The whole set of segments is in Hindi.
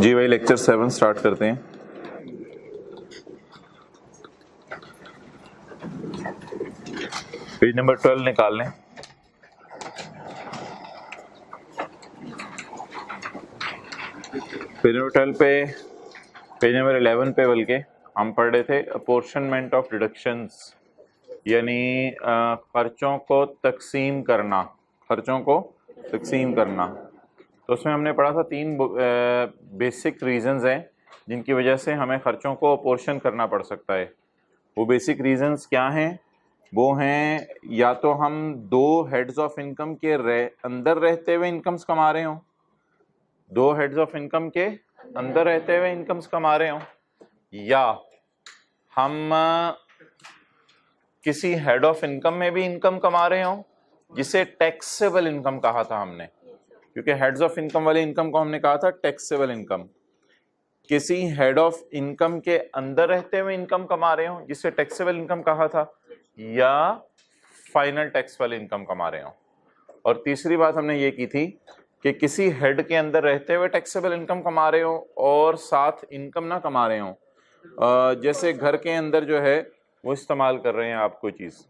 जी भाई, लेक्चर 7 स्टार्ट करते हैं। पेज नंबर 12 निकाल लें। पेज नंबर 12 पे, पेज नंबर 11 पे बल्कि हम पढ़ रहे थे अपोर्शनमेंट ऑफ डिडक्शंस, यानी खर्चों को तकसीम करना। खर्चों को तकसीम करना, तो उसमें हमने पढ़ा था 3 बेसिक रीजंस हैं जिनकी वजह से हमें खर्चों को अपोर्शन करना पड़ सकता है। वो बेसिक रीजंस क्या हैं? वो हैं या तो हम 2 हेड्स ऑफ इनकम के अंदर रहते हुए इनकम्स कमा रहे हों, 2 हेड्स ऑफ इनकम के अंदर रहते हुए इनकम्स कमा रहे हों, या हम किसी हेड ऑफ इनकम में भी इनकम कमा रहे हों जिसे टैक्सेबल इनकम कहा था हमने, क्योंकि हेड्स ऑफ इनकम वाली इनकम को हमने कहा था टैक्सेबल इनकम। किसी हेड ऑफ इनकम के अंदर रहते हुए इनकम कमा रहे हो जिसे टैक्सेबल इनकम कहा था, या फाइनल टैक्स वाली इनकम कमा रहे हो। और तीसरी बात हमने ये की थी कि किसी हेड के अंदर रहते हुए टैक्सेबल इनकम कमा रहे हो और साथ इनकम ना कमा रहे हो, जैसे घर के अंदर जो है वो इस्तेमाल कर रहे हैं आप कोई चीज़।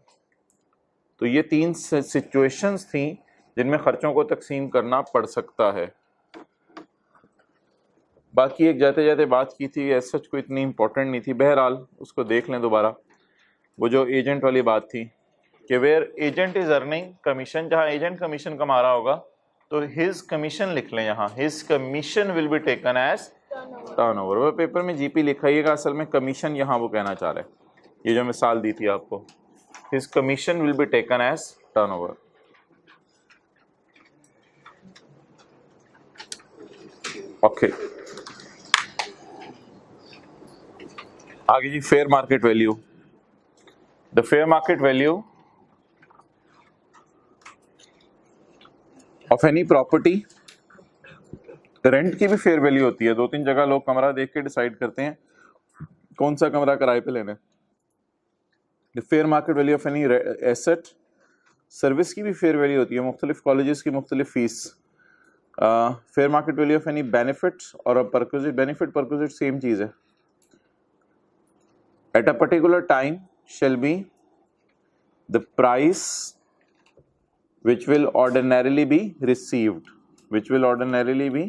तो ये 3 सिचुएशंस थी जिनमें खर्चों को तकसीम करना पड़ सकता है। बाकी एक जाते जाते बात की थी, एज सच कोई इतनी इंपॉर्टेंट नहीं थी, बहरहाल उसको देख लें दोबारा। वो जो एजेंट वाली बात थी कि where agent is earning commission, जहाँ एजेंट कमीशन कमा रहा होगा तो हिज कमीशन लिख लें यहाँ, his commission will be taken as turnover. वो पेपर में जीपी लिखाइएगा, असल में कमीशन यहाँ वो कहना चाह रहे हैं, ये जो मिसाल दी थी आपको, his commission will be taken as turnover. Okay, आगे जी, fair market value. The fair market value of any property, rent की भी फेयर वैल्यू होती है। 2-3 जगह लोग कमरा देख के डिसाइड करते हैं कौन सा कमरा किराए पे लेना है। The fair market value of any asset, service की भी फेयर वैल्यू होती है, मुख्तलिफ कॉलेजेस की मुख्तलिफ fees. Fair market value of any benefit और परक्विजिट, बेनिफिट परक्विजिट सेम चीज है। At a particular time shall be the price which will ordinarily be received, which will ordinarily be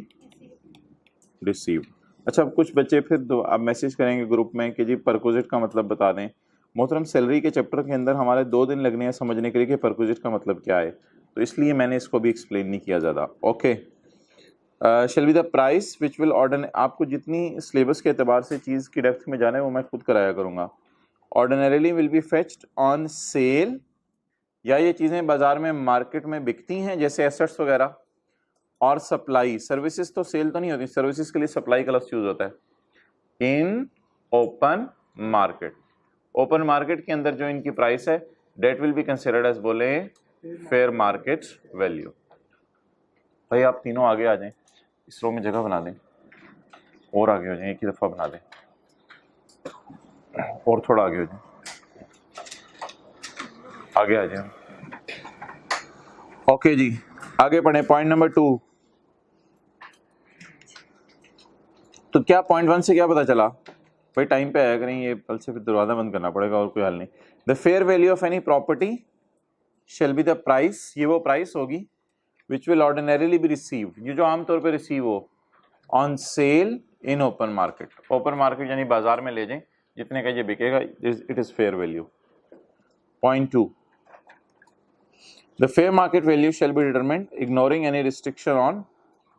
received। अच्छा, अब कुछ बच्चे फिर अब मैसेज करेंगे ग्रुप में कि जी परक्विजिट का मतलब बता दें। मोहतरम, सैलरी के चैप्टर के अंदर हमारे 2 दिन लगने हैं समझने के लिए कि परक्विजिट का मतलब क्या है, तो इसलिए मैंने इसको भी एक्सप्लेन नहीं किया ज़्यादा। Okay, shall be the price which will आपको जितनी सिलेबस के एतबार से चीज़ की डेप्थ में जाना है वो मैं खुद कराया करूँगा। Ordinarily will be fetched on sale, या ये चीज़ें बाजार में मार्केट में बिकती हैं जैसे एसेट्स वगैरह। और सप्लाई, सर्विसेज तो सेल तो नहीं होती, सर्विसेज के लिए सप्लाई का लफ्ज़ यूज होता है। In open market, open market के अंदर जो इनकी प्राइस है that will be considered as, बोले फेयर मार्केट वैल्यू। भाई आप तीनों आगे आ जाएं, इस रो में जगह बना दें और आगे हो जाएं, एक ही दफ़ा बना दें और थोड़ा आगे हो जाए, आगे आ जाए। ओके जी, आगे पढ़े। Point number 2। तो क्या पॉइंट 1 से क्या पता चला? भाई टाइम पे आया करें, ये कल से फिर दरवाजा बंद करना पड़ेगा और कोई हल नहीं। The fair value of any property shall be the price, ये वो प्राइस होगी which will ordinarily be receive, ये जो आमतौर पे रिसीव हो on sale in open market. Open market यानी बाजार में ले जाएं, जितने का ये बिकेगा, it is fair value. Point 2, the fair market value shall be determined ignoring any restriction on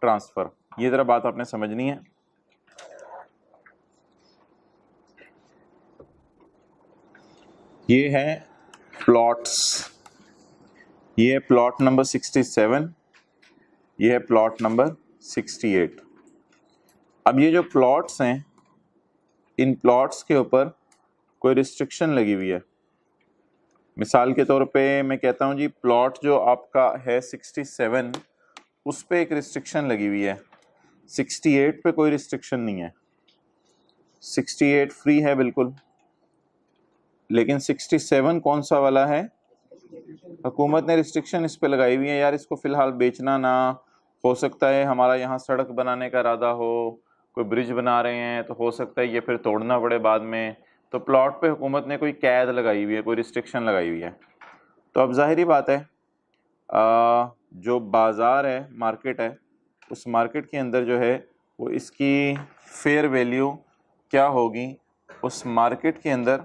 transfer. ये जरा बात आपने समझनी है। ये है प्लॉट्स, ये है प्लॉट नंबर 67, ये है प्लॉट नंबर 68। अब ये जो प्लॉट्स हैं, इन प्लॉट्स के ऊपर कोई रिस्ट्रिक्शन लगी हुई है। मिसाल के तौर पे मैं कहता हूँ जी, प्लॉट जो आपका है 67, उस पे एक रिस्ट्रिक्शन लगी हुई है, 68 पे कोई रिस्ट्रिक्शन नहीं है। 68 फ्री है बिल्कुल, लेकिन 67 कौन सा वाला है? हुकूमत ने रिस्ट्रिक्शन इस पे लगाई हुई है, यार इसको फिलहाल बेचना ना, हो सकता है हमारा यहाँ सड़क बनाने का इरादा हो, कोई ब्रिज बना रहे हैं तो हो सकता है ये फिर तोड़ना पड़े बाद में, तो प्लॉट पे हुकूमत ने कोई कैद लगाई हुई है, कोई रिस्ट्रिक्शन लगाई हुई है। तो अब जाहिर बात है जो बाज़ार है, मार्केट है, उस मार्केट के अंदर जो है वो इसकी फेयर वैल्यू क्या होगी, उस मार्केट के अंदर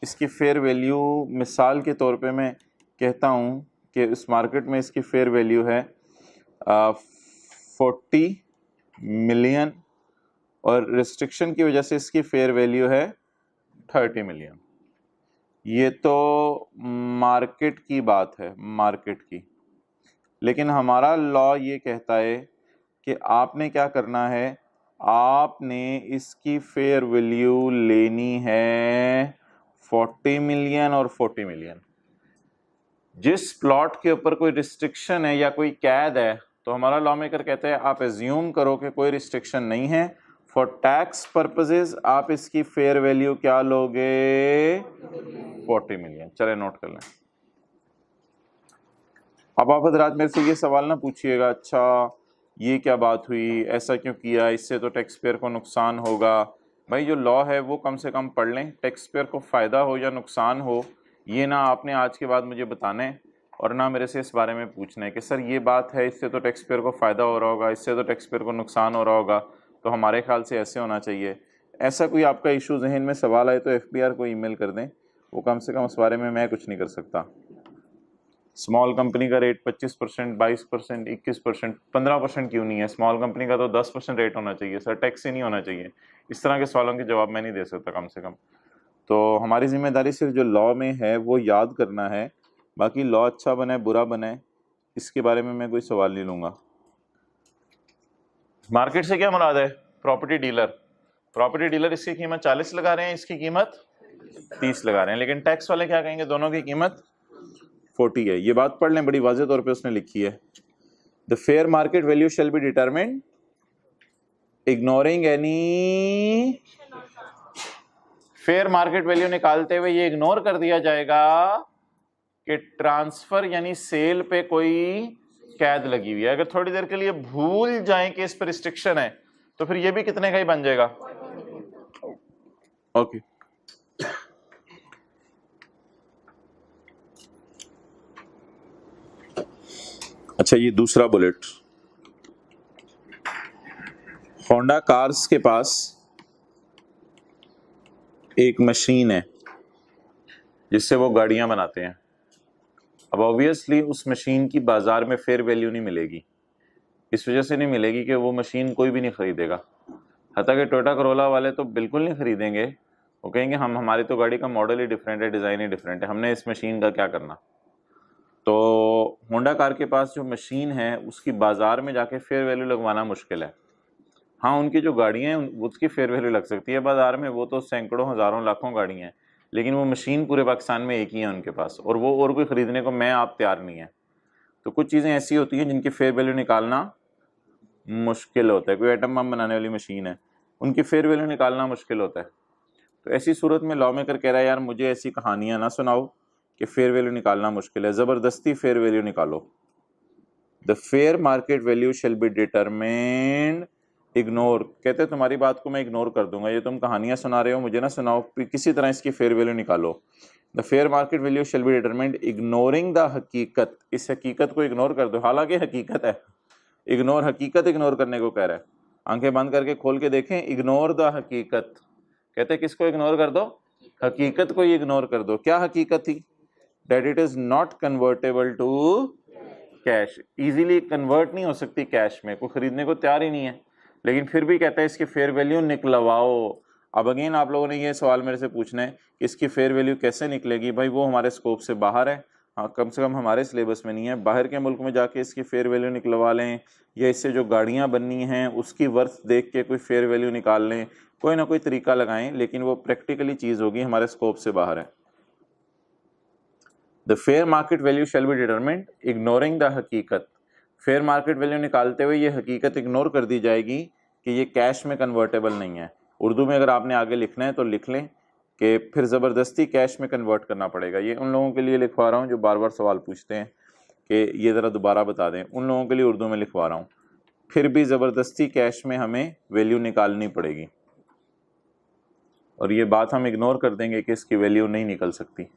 इसकी फेयर वैल्यू, मिसाल के तौर पे मैं कहता हूँ कि उस मार्केट में इसकी फेयर वैल्यू है 40 मिलियन और रिस्ट्रिक्शन की वजह से इसकी फेयर वैल्यू है 30 मिलियन। ये तो मार्केट की बात है, मार्केट की। लेकिन हमारा लॉ ये कहता है कि आपने क्या करना है, आपने इसकी फेयर वैल्यू लेनी है 40 मिलियन और 40 मिलियन। जिस प्लॉट के ऊपर कोई रिस्ट्रिक्शन है या कोई कैद है, तो हमारा लॉ मेकर कहते हैं आप एज्यूम करो कि कोई रिस्ट्रिक्शन नहीं है, फॉर टैक्स पर्पसेस आप इसकी फेयर वैल्यू क्या लोगे, 40 मिलियन। चले नोट कर लें। अब आप हजरात मेरे से ये सवाल ना पूछिएगा, अच्छा ये क्या बात हुई, ऐसा क्यों किया, इससे तो टैक्स पेयर को नुकसान होगा। भाई जो लॉ है वो कम से कम पढ़ लें, टैक्स पेयर को फ़ायदा हो या नुकसान हो ये ना आपने आज के बाद मुझे बताना है और ना मेरे से इस बारे में पूछना है कि सर ये बात है, इससे तो टैक्स पेयर को फ़ायदा हो रहा होगा, इससे तो टैक्स पेयर को नुकसान हो रहा होगा, तो हमारे ख्याल से ऐसे होना चाहिए। ऐसा कोई आपका इशू जहन में सवाल आए तो FBR को ईमेल कर दें, वो कम से कम उस बारे में मैं कुछ नहीं कर सकता। स्मॉल कंपनी का रेट 25%, 22%, 21%, 15% क्यों नहीं है? स्मॉल कंपनी का तो 10% रेट होना चाहिए सर, टैक्स ही नहीं होना चाहिए। इस तरह के सवालों के जवाब मैं नहीं दे सकता कम से कम। तो हमारी जिम्मेदारी सिर्फ जो लॉ में है वो याद करना है, बाकी लॉ अच्छा बने बुरा बने इसके बारे में मैं कोई सवाल नहीं लूँगा। मार्केट से क्या मुराद है? Property dealer. प्रॉपर्टी डीलर इसकी कीमत 40 लगा रहे हैं, इसकी कीमत 30 लगा रहे हैं, लेकिन टैक्स वाले क्या कहेंगे, दोनों की कीमत 40 है। ये बात पढ़ लें, बड़ी वाज़ेह तौर पे उसने लिखी है, the fair market value shall be determined ignoring any, fair market value निकालते हुए ये इग्नोर कर दिया जाएगा कि ट्रांसफर यानी सेल पे कोई कैद लगी हुई है। अगर थोड़ी देर के लिए भूल जाएं कि इस पर रिस्ट्रिक्शन है तो फिर ये भी कितने का ही बन जाएगा। ओके अच्छा, ये दूसरा बुलेट, होंडा कार्स के पास एक मशीन है जिससे वो गाड़ियां बनाते हैं। अब ऑब्वियसली उस मशीन की बाजार में फेयर वैल्यू नहीं मिलेगी, इस वजह से नहीं मिलेगी कि वो मशीन कोई भी नहीं खरीदेगा। हत्ता कि टोयोटा करोला वाले तो बिल्कुल नहीं खरीदेंगे, वो कहेंगे हमारी तो गाड़ी का मॉडल ही डिफरेंट है, डिज़ाइन ही डिफरेंट है, हमने इस मशीन का क्या करना। तो होंडा कार के पास जो मशीन है उसकी बाजार में जाके फेयर वैल्यू लगवाना मुश्किल है। हाँ, उनकी जो गाड़ियाँ हैं उसकी फेयर वैल्यू लग सकती है बाजार में, वो तो सैकड़ों हज़ारों लाखों गाड़ियाँ हैं, लेकिन वो मशीन पूरे पाकिस्तान में एक ही है उनके पास, और वो और कोई ख़रीदने को मैं आप तैयार नहीं है। तो कुछ चीज़ें ऐसी होती हैं जिनकी फेयर वैल्यू निकालना मुश्किल होता है। कोई एटम बम बनाने वाली मशीन है, उनकी फेयर वैल्यू निकालना मुश्किल होता है। तो ऐसी सूरत में लॉ मेकर कह रहा है यार मुझे ऐसी कहानियाँ ना सुनाओ कि फेयर वैल्यू निकालना मुश्किल है, ज़बरदस्ती फेयर वैल्यू निकालो। The fair market value shall be determined, ignore कहते तुम्हारी बात को मैं इग्नोर कर दूंगा, ये तुम कहानियां सुना रहे हो मुझे ना सुनाओ, किसी तरह इसकी फेयर वैल्यू निकालो। The fair market value shall be determined ignoring the हकीकत, इस हकीकत को इग्नोर कर दो, हालांकि हकीकत है, इग्नोर, हकीकत इग्नोर करने को कह रहा है। आंखें बंद करके खोल के देखें, इग्नोर द हकीकत, कहते किसको इग्नोर कर दो, हकीकत को ही इग्नोर कर दो। क्या हकीकत थी? That it is not convertible to cash, easily convert नहीं हो सकती कैश में, कोई खरीदने को तैयार ही नहीं है, लेकिन फिर भी कहता है इसकी फेयर वैल्यू निकलवाओ। अब अगेन आप लोगों ने ये सवाल मेरे से पूछना है कि इसकी फेयर वैल्यू कैसे निकलेगी, भाई वो हमारे स्कोप से बाहर है, हाँ कम से कम हमारे सिलेबस में नहीं है। बाहर के मुल्क में जाके इसकी फेयर वैल्यू निकलवा लें, या इससे जो गाड़ियाँ बननी हैं उसकी वर्थ देख के कोई फेयर वैल्यू निकाल लें, कोई ना कोई तरीका लगाएं, लेकिन वो प्रैक्टिकली चीज़ होगी, हमारे स्कोप से बाहर है। The fair market value shall be determined ignoring the हकीकत, फेयर मार्केट वैल्यू निकालते हुए ये हकीकत इग्नोर कर दी जाएगी कि ये कैश में कन्वर्टेबल नहीं है। उर्दू में अगर आपने आगे लिखना है तो लिख लें कि फिर ज़बरदस्ती कैश में कन्वर्ट करना पड़ेगा। ये उन लोगों के लिए लिखवा रहा हूँ जो बार बार सवाल पूछते हैं कि ये ज़रा दोबारा बता दें, उन लोगों के लिए उर्दू में लिखवा रहा हूँ। फिर भी ज़बरदस्ती कैश में हमें वैल्यू निकालनी पड़ेगी, और ये बात हम इग्नोर कर देंगे कि इसकी वैल्यू नहीं निकल सकती।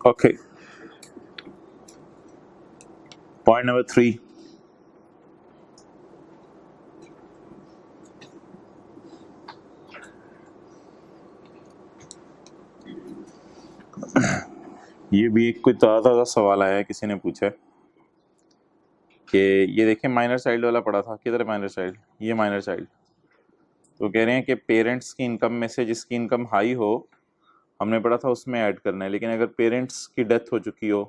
ओके, पॉइंट नंबर 3, ये भी एक कोई ताज़ा सवाल आया है, किसी ने पूछा है कि ये देखें माइनर चाइल्ड वाला पड़ा था, किधर है माइनर चाइल्ड, ये माइनर चाइल्ड। तो कह रहे हैं कि पेरेंट्स की इनकम में से जिसकी इनकम हाई हो, हमने पढ़ा था उसमें ऐड करना है, लेकिन अगर पेरेंट्स की डेथ हो चुकी हो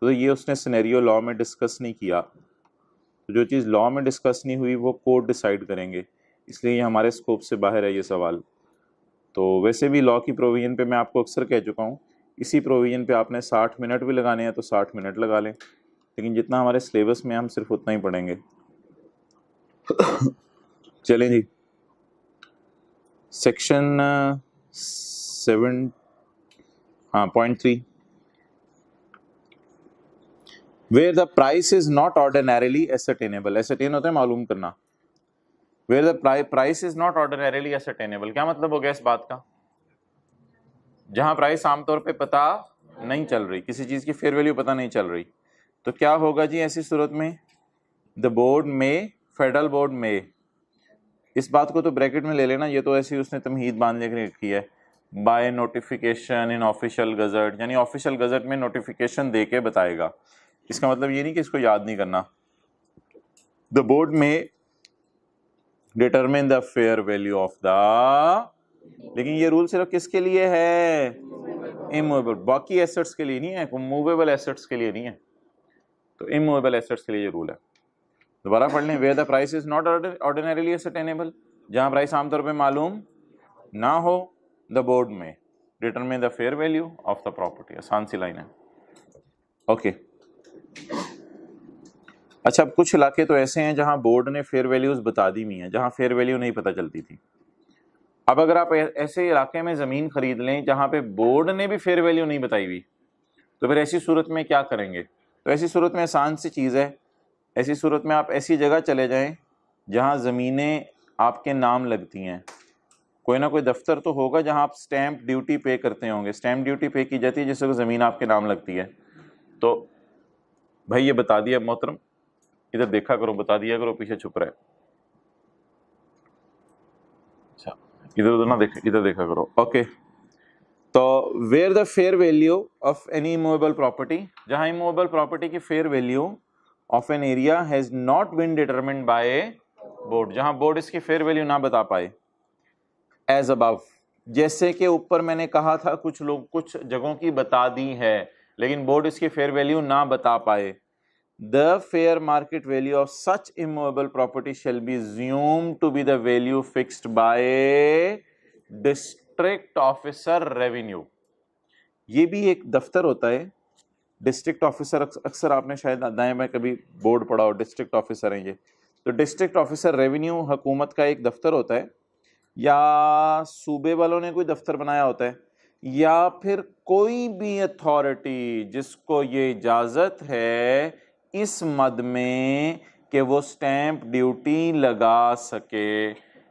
तो ये उसने सिनेरियो लॉ में डिस्कस नहीं किया। तो जो चीज़ लॉ में डिस्कस नहीं हुई वो कोर्ट डिसाइड करेंगे, इसलिए ये हमारे स्कोप से बाहर है ये सवाल। तो वैसे भी लॉ की प्रोविजन पे मैं आपको अक्सर कह चुका हूँ, इसी प्रोविजन पे आपने 60 मिनट भी लगाने हैं तो 60 मिनट लगा लें, लेकिन जितना हमारे सिलेबस में हम सिर्फ उतना ही पढ़ेंगे। चलें जी, section 7 point 3, where the price is not ordinarily ascertainable. Ascertain होता है मालूम करना। Where the price is not ordinarily ascertainable, क्या मतलब हो गया इस बात का? जहां प्राइस आमतौर पे पता नहीं चल रही, किसी चीज की फेयर वैल्यू पता नहीं चल रही, तो क्या होगा जी ऐसी सूरत में? द बोर्ड में, फेडरल बोर्ड में, इस बात को तो ब्रैकेट में ले लेना, ये तो ऐसी उसने तमहीद बांध के रखी है, by notification in official gazette, यानी ऑफिशियल गजट में नोटिफिकेशन दे के बताएगा। इसका मतलब ये नहीं कि इसको याद नहीं करना। The board may determine the fair value of the, लेकिन ये रूल सिर्फ किसके लिए है? इमूवेबल, बाकी एसेट्स के लिए नहीं है, मूवेबल एसेट्स के लिए नहीं है। तो इमूवेबल एसेट्स के लिए ये रूल है। दोबारा पढ़ लें, where the price is not ordinarily ascertainable, जहां प्राइस आमतौर पे मालूम ना हो, the board may determine the fair value of the property. आसान सी लाइन है। ओके अच्छा, अब कुछ इलाके तो ऐसे हैं जहां बोर्ड ने फेयर वैल्यूज बता दी हुई हैं, जहां फेयर वैल्यू नहीं पता चलती थी। अब अगर आप ऐसे इलाके में ज़मीन खरीद लें जहां पे बोर्ड ने भी फेयर वैल्यू नहीं बताई हुई, तो फिर ऐसी सूरत में क्या करेंगे? तो ऐसी सूरत में आसान सी चीज़ है, ऐसी सूरत में आप ऐसी जगह चले जाएं जहां ज़मीनें आपके नाम लगती हैं। कोई ना कोई दफ्तर तो होगा जहां आप स्टैंप ड्यूटी पे करते होंगे, स्टैंप ड्यूटी पे की जाती है जिससे ज़मीन आपके नाम लगती है। तो भाई ये बता दिया मोहतरम, इधर देखा करो, बता दिया करो, पीछे छुप रहा है। अच्छा इधर उधर ना देख, इधर देखा करो। ओके, तो where the fair value of any immovable property, जहां इमूवेबल प्रॉपर्टी की fair value of an area has not been determined by board, जहां बोर्ड इसकी फेयर वैल्यू ना बता पाए, एज अबव, जैसे कि ऊपर मैंने कहा था कुछ लोग कुछ जगहों की बता दी है लेकिन बोर्ड इसकी फेयर वैल्यू ना बता पाए। The fair market value of such immovable property shall be assumed to be the value fixed by district officer revenue। ये भी एक दफ्तर होता है, डिस्ट्रिक्ट ऑफिसर। अक्सर आपने शायद दाएं में कभी बोर्ड पढ़ा हो, डिस्ट्रिक्ट ऑफिसर हैं ये। तो डिस्ट्रिक्ट ऑफिसर रेवेन्यू हुकूमत का एक दफ्तर होता है, या सूबे वालों ने कोई दफ्तर बनाया होता है, या फिर कोई भी अथॉरिटी जिसको ये इजाज़त है इस मद में कि वो स्टैंप ड्यूटी लगा सके,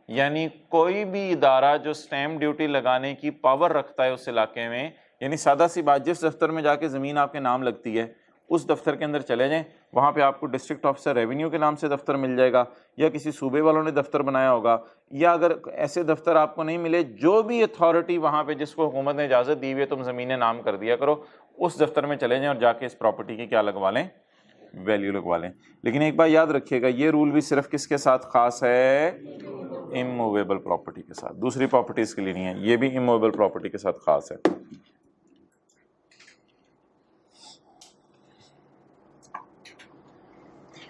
यानी कोई भी इदारा जो स्टैंप ड्यूटी लगाने की पावर रखता है उस इलाके में, यानी सादा सी बात, जिस दफ्तर में जाके ज़मीन आपके नाम लगती है उस दफ्तर के अंदर चले जाएं, वहाँ पे आपको डिस्ट्रिक्ट ऑफिसर रेवेन्यू के नाम से दफ्तर मिल जाएगा, या किसी सूबे वालों ने दफ्तर बनाया होगा, या अगर ऐसे दफ्तर आपको नहीं मिले, जो भी अथॉरिटी वहाँ पे जिसको हुकूमत ने इजाज़त दी हुई है तुम ज़मीनें नाम कर दिया करो, उस दफ्तर में चले जाएं और जाके इस प्रॉपर्टी की क्या लगवा लें? वैल्यू लगवा लें। लेकिन एक बात याद रखिएगा, ये रूल भी सिर्फ किसके साथ खास है? इमूवेबल प्रॉपर्टी के साथ, दूसरी प्रॉपर्टीज के लिए नहीं है, ये भी इमूवेबल प्रॉपर्टी के साथ खास है।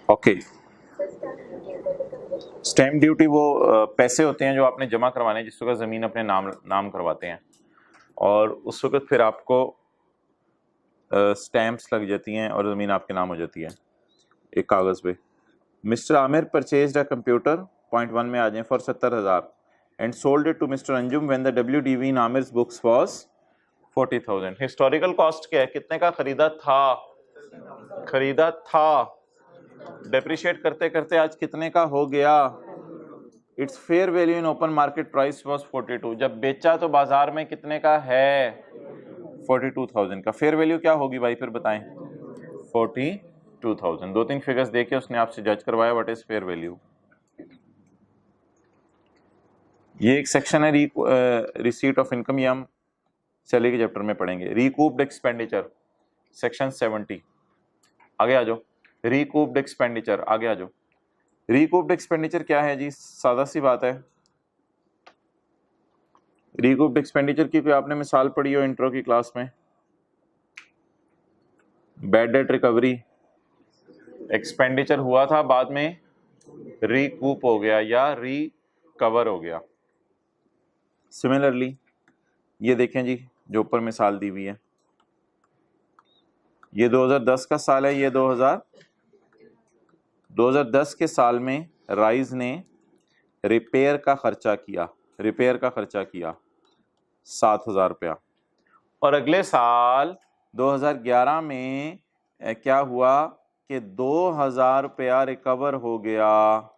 ओके, स्टैम्प ड्यूटी वो पैसे होते हैं जो आपने जमा करवाने हैं जिस वक्त ज़मीन अपने नाम करवाते हैं, और उस वक्त फिर आपको स्टैम्प्स लग जाती हैं और ज़मीन आपके नाम हो जाती है एक कागज़ पे। Mr Aamir purchased a computer, point 1 में आ जाए, for 70,000 and sold it to Mr Anjum when the WDV in Aamir's books was 40,000। Historical cost क्या है, कितने का खरीदा था, डेप्रिशिएट करते करते आज कितने का हो गया। It's fair value in open market price was 42, जब बेचा तो बाजार में कितने का है 42,000 का। फेयर वैल्यू क्या होगी भाई फिर बताएं, 42,000। 2-3 फिगर्स देके उसने आपसे जज करवाया व्हाट इज फेयर वैल्यू। ये एक सेक्शन है रिसीट ऑफ इनकम, ये हम सैलरी के चैप्टर में पढ़ेंगे। रिकूप्ड एक्सपेंडिचर सेक्शन 70, आगे आ जाओ। रिकूप्ड एक्सपेंडिचर, आगे आ जाओ। रिकूप्ड एक्सपेंडिचर क्या है जी, सादा सी बात है। रिकूप्ड एक्सपेंडिचर की कोई आपने मिसाल पढ़ी हो इंट्रो की क्लास में, बैड डेट रिकवरी, एक्सपेंडिचर हुआ था बाद में रिकूप हो गया या रिकवर हो गया। सिमिलरली ये देखें जी, जो ऊपर मिसाल दी हुई है, ये 2010 का साल है, ये 2010 के साल में राइज ने रिपेयर का खर्चा किया 7,000 रुपया, और अगले साल 2011 में क्या हुआ कि 2,000 रुपया रिकवर हो गया।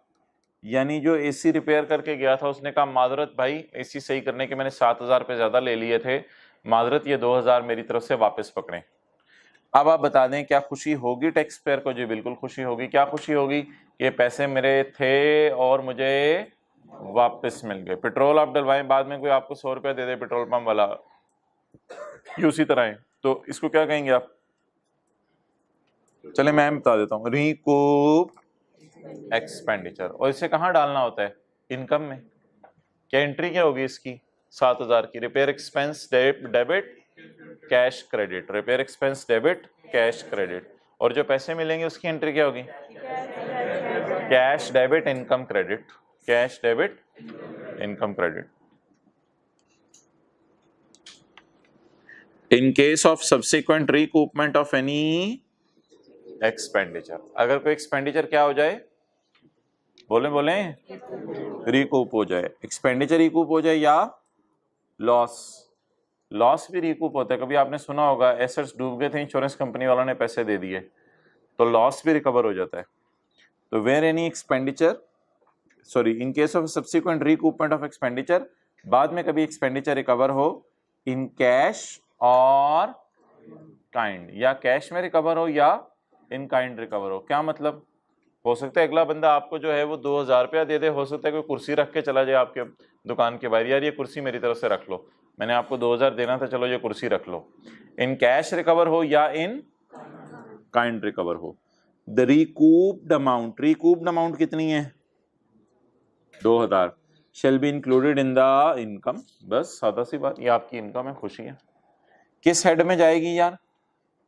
यानी जो एसी रिपेयर करके गया था उसने कहा माजरत भाई, एसी सही करने के मैंने 7,000 रुपये ज़्यादा ले लिए थे, माजरत ये 2,000 मेरी तरफ से वापस पकड़ें। अब आप बता दें क्या खुशी होगी टैक्स पेयर को? जी बिल्कुल खुशी होगी। क्या खुशी होगी? ये पैसे मेरे थे और मुझे वापस मिल गए। पेट्रोल आप डलवाएं, बाद में कोई आपको 100 रुपया दे दे पेट्रोल पंप वाला, ये उसी तरह है, तो इसको क्या कहेंगे आप? चले मैं बता देता हूँ, रिकूप एक्सपेंडिचर। और इसे कहाँ डालना होता है? इनकम में। क्या एंट्री क्या होगी इसकी? 7,000 की। Repair expense debit cash credit, repair expense debit cash credit, और जो पैसे मिलेंगे उसकी एंट्री क्या होगी? Cash debit income credit, cash debit income credit. In case of subsequent recoupment of any expenditure, अगर कोई एक्सपेंडिचर क्या हो जाए, बोले रिकूप हो जाए, एक्सपेंडिचर रिकूप हो जाए या लॉस भी रिकूप होता है। कभी आपने सुना होगा एसेट्स डूब गए थे, इंश्योरेंस कंपनी वालों ने पैसे दे दिए, तो लॉस भी रिकवर हो जाता है। तो where any expenditure, sorry, in case of subsequent recoupment of expenditure, बाद में कभी एक्सपेंडिचर रिकवर हो इन कैश और काइंड, या कैश में रिकवर हो या इन काइंड रिकवर हो। क्या मतलब? हो सकता है अगला बंदा आपको जो है वो 2,000 रुपया दे दे, हो सकता है कोई कुर्सी रख के चला जाए आपके दुकान के बाहर, यार ये कुर्सी मेरी तरफ से रख लो, मैंने आपको 2,000 देना था, चलो ये कुर्सी रख लो। इन कैश रिकवर हो या इन काइंड रिकवर हो। द रिकूप्ड अमाउंट कितनी है? 2,000 shall be included in the income. बस सादा सी बात, ये आपकी इनकम है, खुशी है। किस हेड में जाएगी यार?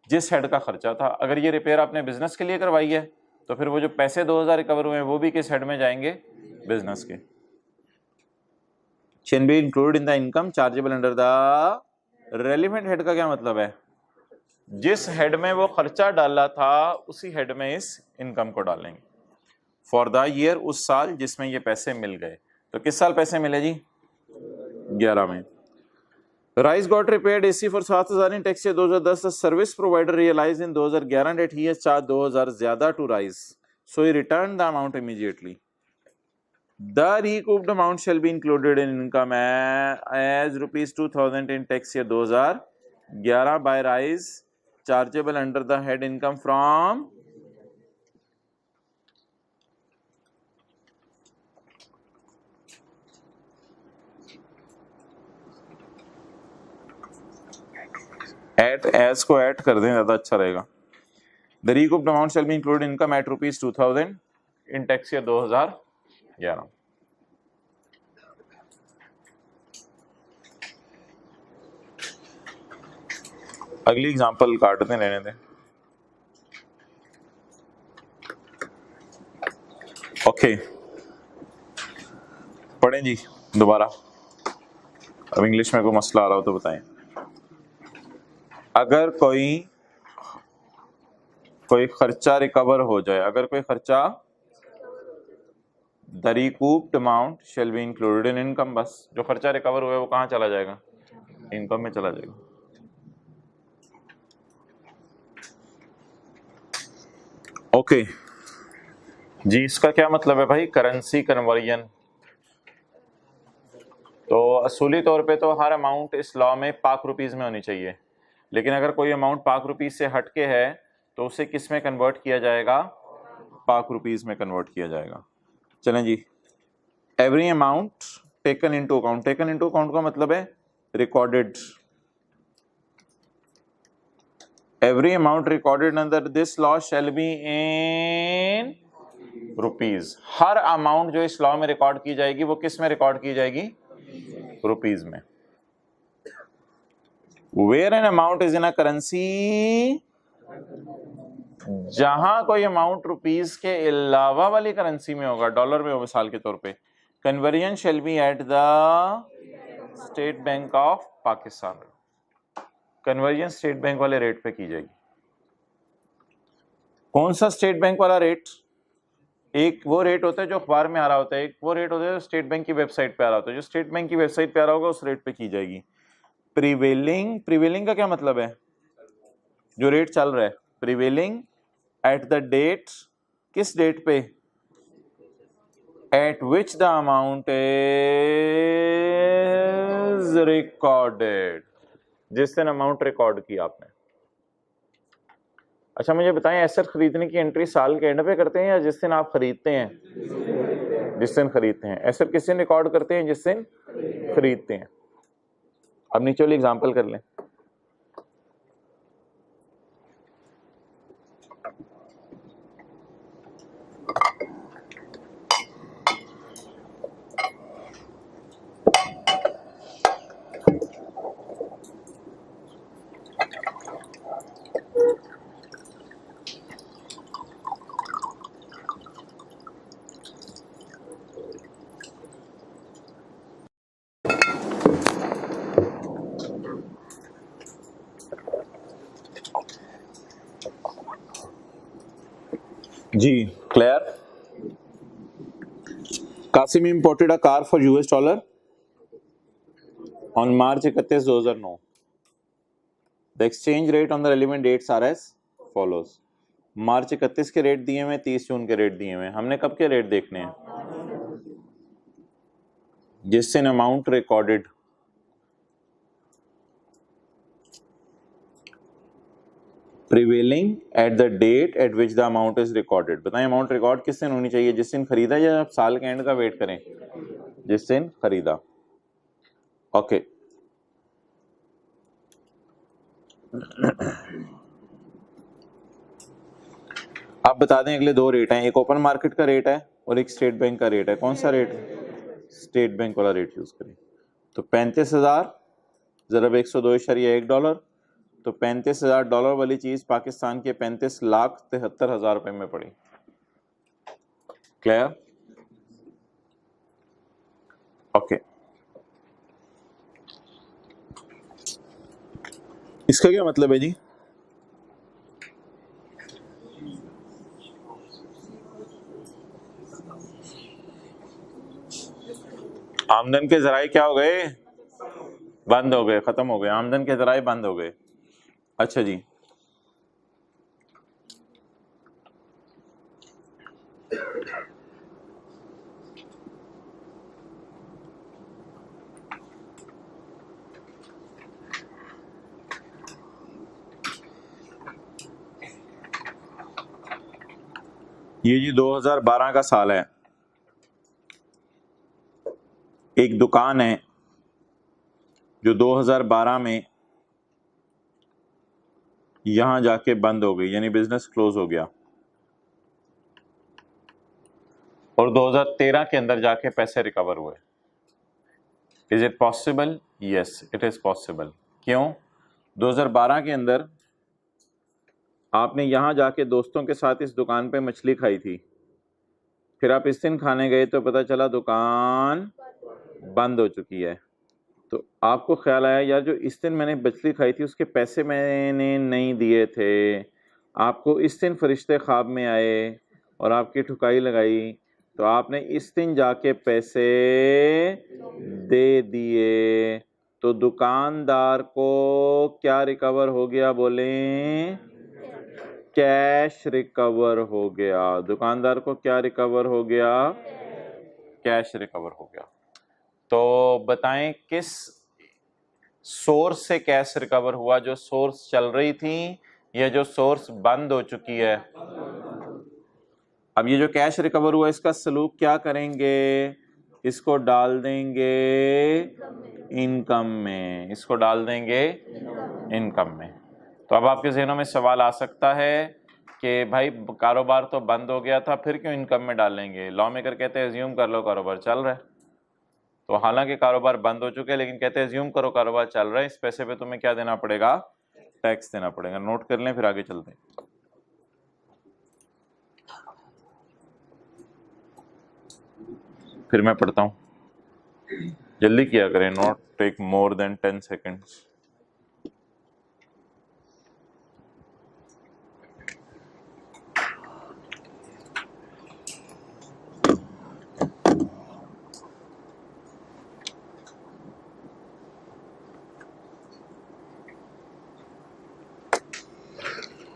जिस हेड का खर्चा था। अगर ये रिपेयर आपने बिजनेस के लिए करवाई है तो फिर वो जो पैसे 2,000 रिकवर हुए हैं वो भी किस हेड में जाएंगे? बिजनेस के। Shall be included in the income chargeable under the relevant head का क्या मतलब है? जिस हेड में वो खर्चा डाला था उसी हेड में इस इनकम को डालेंगे। फॉर द ईयर, उस साल जिसमें ये पैसे मिल गए। तो किस साल पैसे मिले जी? 11 में। Rais got repaired AC for 7,000 in tax year 2010। The service provider realize in 2011 that he has charge 2,000 ज्यादा to Rais, so he return the amount immediately. The recouped amount shall be included in income as rupees 2,000 in tax year 2011 by rise chargeable under the head income from at, S को ऐड कर दें ज्यादा अच्छा रहेगा। The recouped amount shall be included in income at rupees 2,000 in tax year 2011। अगली एग्जांपल काटते रहने दें। ओके, पढ़ें जी दोबारा। अब इंग्लिश में कोई मसला आ रहा हो तो बताएं। अगर कोई खर्चा रिकवर हो जाए, अगर कोई खर्चा, the recouped amount shall be included in income. बस जो खर्चा रिकवर हुआ है वो कहाँ चला जाएगा? इनकम में चला जाएगा। ओके जी, इसका क्या मतलब है भाई? Currency conversion. तो असूली तौर पे तो हर अमाउंट इस लॉ में पाक रुपीस में होनी चाहिए, लेकिन अगर कोई अमाउंट पाक रुपीस से हटके है तो उसे किस में कन्वर्ट किया जाएगा? पाक रुपीस में कन्वर्ट किया जाएगा। चलें जी, every amount taken into account. Taken into account का मतलब है recorded. Every amount recorded under this law shall be in rupees. हर अमाउंट जो इस लॉ में रिकॉर्ड की जाएगी वो किस में रिकॉर्ड की जाएगी? रुपीज में। Where an amount is in a currency, जहां कोई अमाउंट रुपीज के अलावा वाली करेंसी में होगा, डॉलर में हो मिसाल के तौर पे, conversion shall be at the state bank of Pakistan. Conversion state bank वाले रेट पे की जाएगी। कौन सा स्टेट बैंक वाला रेट? एक वो रेट होता है जो अखबार में आ रहा होता है, एक वो रेट होता है जो स्टेट बैंक की वेबसाइट पे आ रहा होता है। जो स्टेट बैंक की वेबसाइट पे आ रहा होगा उस रेट पे की जाएगी। प्रीवेलिंग, प्रीवेलिंग का क्या मतलब है? जो रेट चल रहा है। प्रीवेलिंग एट द डेट, किस डेट पे? Eight which the amount is recorded, जिस दिन अमाउंट रिकॉर्ड की आपने। अच्छा मुझे बताएं, एसेट खरीदने की एंट्री साल के एंड पे करते हैं या जिस दिन आप खरीदते हैं? जिस दिन खरीदते हैं। एसेट किस दिन रिकॉर्ड करते हैं? जिस दिन खरीदते हैं। अब नीचे वाली एग्जांपल कर लें। जी clear. Qasim imported a car for $, on March 31, 2009. The exchange rate on the relevant dates are as follows. मार्च 31 के रेट दिए हुए, 30 जून के रेट दिए हुए। हमने कब के रेट देखने हैं? जिस दिन amount recorded. Prevailing at the date at which the amount is recorded. बताएं अमाउंट रिकॉर्ड किस दिन होनी चाहिए? जिस दिन खरीदा या आप साल के एंड का वेट करें? जिस दिन खरीदा। ओके आप बता दें अगले दो रेट हैं, एक ओपन मार्केट का रेट है और एक स्टेट बैंक का रेट है। कौन सा रेट? स्टेट बैंक वाला रेट यूज करें। तो 35,000 ज़रब $102.1, तो $35,000 वाली चीज पाकिस्तान के 35,73,000 रुपए में पड़ी। क्लियर? ओके इसका क्या मतलब है जी? आमदन के जराए क्या हो गए? बंद हो गए, खत्म हो गए। आमदन के जराए बंद हो गए। अच्छा जी, ये जी 2012 का साल है। एक दुकान है जो 2012 में यहां जाके बंद हो गई, यानी बिजनेस क्लोज हो गया, और 2013 के अंदर जाके पैसे रिकवर हुए। Is it possible? Yes it is possible. क्यों? 2012 के अंदर आपने यहां जाके दोस्तों के साथ इस दुकान पे मछली खाई थी, फिर आप इस दिन खाने गए तो पता चला दुकान बंद हो चुकी है। तो आपको ख्याल आया यार जो इस दिन मैंने मछली खाई थी उसके पैसे मैंने नहीं दिए थे। आपको इस दिन फरिश्ते ख्वाब में आए और आपकी ठुकाई लगाई, तो आपने इस दिन जाके पैसे दे दिए, तो दुकानदार को क्या रिकवर हो गया? बोलें, कैश रिकवर हो गया। दुकानदार को क्या रिकवर हो गया? कैश रिकवर हो गया। तो बताएं किस सोर्स से कैश रिकवर हुआ? जो सोर्स चल रही थी या जो सोर्स बंद हो चुकी है? अब ये जो कैश रिकवर हुआ इसका सलूक क्या करेंगे? इसको डाल देंगे इनकम में, इसको डाल देंगे इनकम में। तो अब आपके जहनों में सवाल आ सकता है कि भाई कारोबार तो बंद हो गया था, फिर क्यों इनकम में डालेंगे? लॉ मेकर कहते हैं एज्यूम कर लो कारोबार चल रहा है। तो हालांकि कारोबार बंद हो चुके हैं लेकिन कहते हैं एज्यूम करो कारोबार चल रहा है, इस पैसे पे तुम्हें क्या देना पड़ेगा? टैक्स देना पड़ेगा। नोट कर लें, फिर आगे चलते हैं। फिर मैं पढ़ता हूं, जल्दी किया करें, not take more than 10 seconds.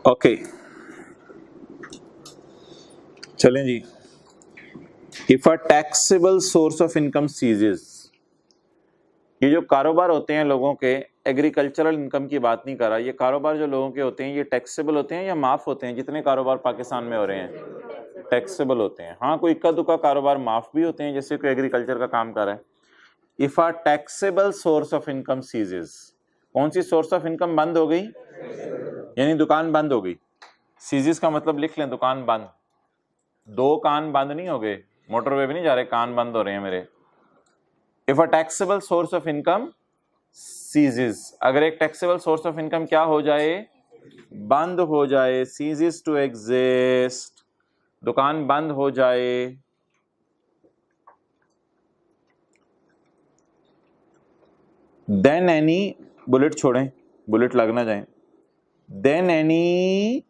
Okay चलें जी। If a taxable source of income ceases, ये जो कारोबार होते हैं लोगों के, एग्रीकल्चरल इनकम की बात नहीं कर रहा, ये कारोबार जो लोगों के होते हैं ये टैक्सेबल होते हैं या माफ होते हैं? जितने कारोबार पाकिस्तान में हो रहे हैं टैक्सेबल होते हैं। हाँ, कोई इक्का दुक्का कारोबार माफ भी होते हैं, जैसे कोई एग्रीकल्चर का काम कर रहा है। If a taxable source of income ceases, कौन सी सोर्स ऑफ इनकम बंद हो गई? यानी दुकान बंद हो गई। सीजेस का मतलब लिख लें, दुकान बंद। दो कान बंद नहीं हो गए, मोटरवे भी नहीं जा रहे, कान बंद हो रहे हैं मेरे। If a taxable source of income ceases, अगर एक टैक्सेबल सोर्स ऑफ इनकम क्या हो जाए? बंद हो जाए, सीजेस टू एग्जिस्ट, दुकान बंद हो जाए, देन एनी, बुलेट छोड़ें, बुलेट लग ना जाए, देन एनी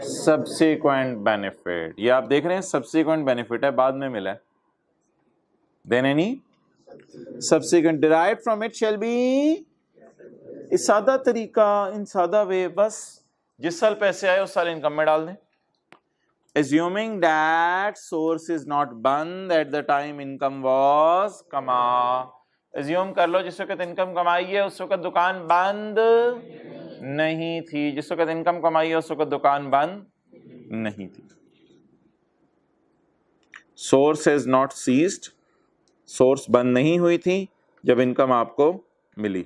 सब्सिक्वेंट बेनिफिट, ये आप देख रहे हैं सब्सिक्वेंट बेनिफिट है, बाद में मिला है। Then any subsequent derived from it shall be, इस सादा तरीका, इन सादा वे, बस जिस साल पैसे आए उस साल इनकम में डाल दें। Assuming that source is not बंद at the time income was कमा, assume कर लो जिस वक्त इनकम कमाई है उस वक्त दुकान बंद नहीं थी, जिस वक्त इनकम कमाई है उस वक्त दुकान बंद नहीं थी। Source has not ceased, source बंद नहीं हुई थी जब इनकम आपको मिली।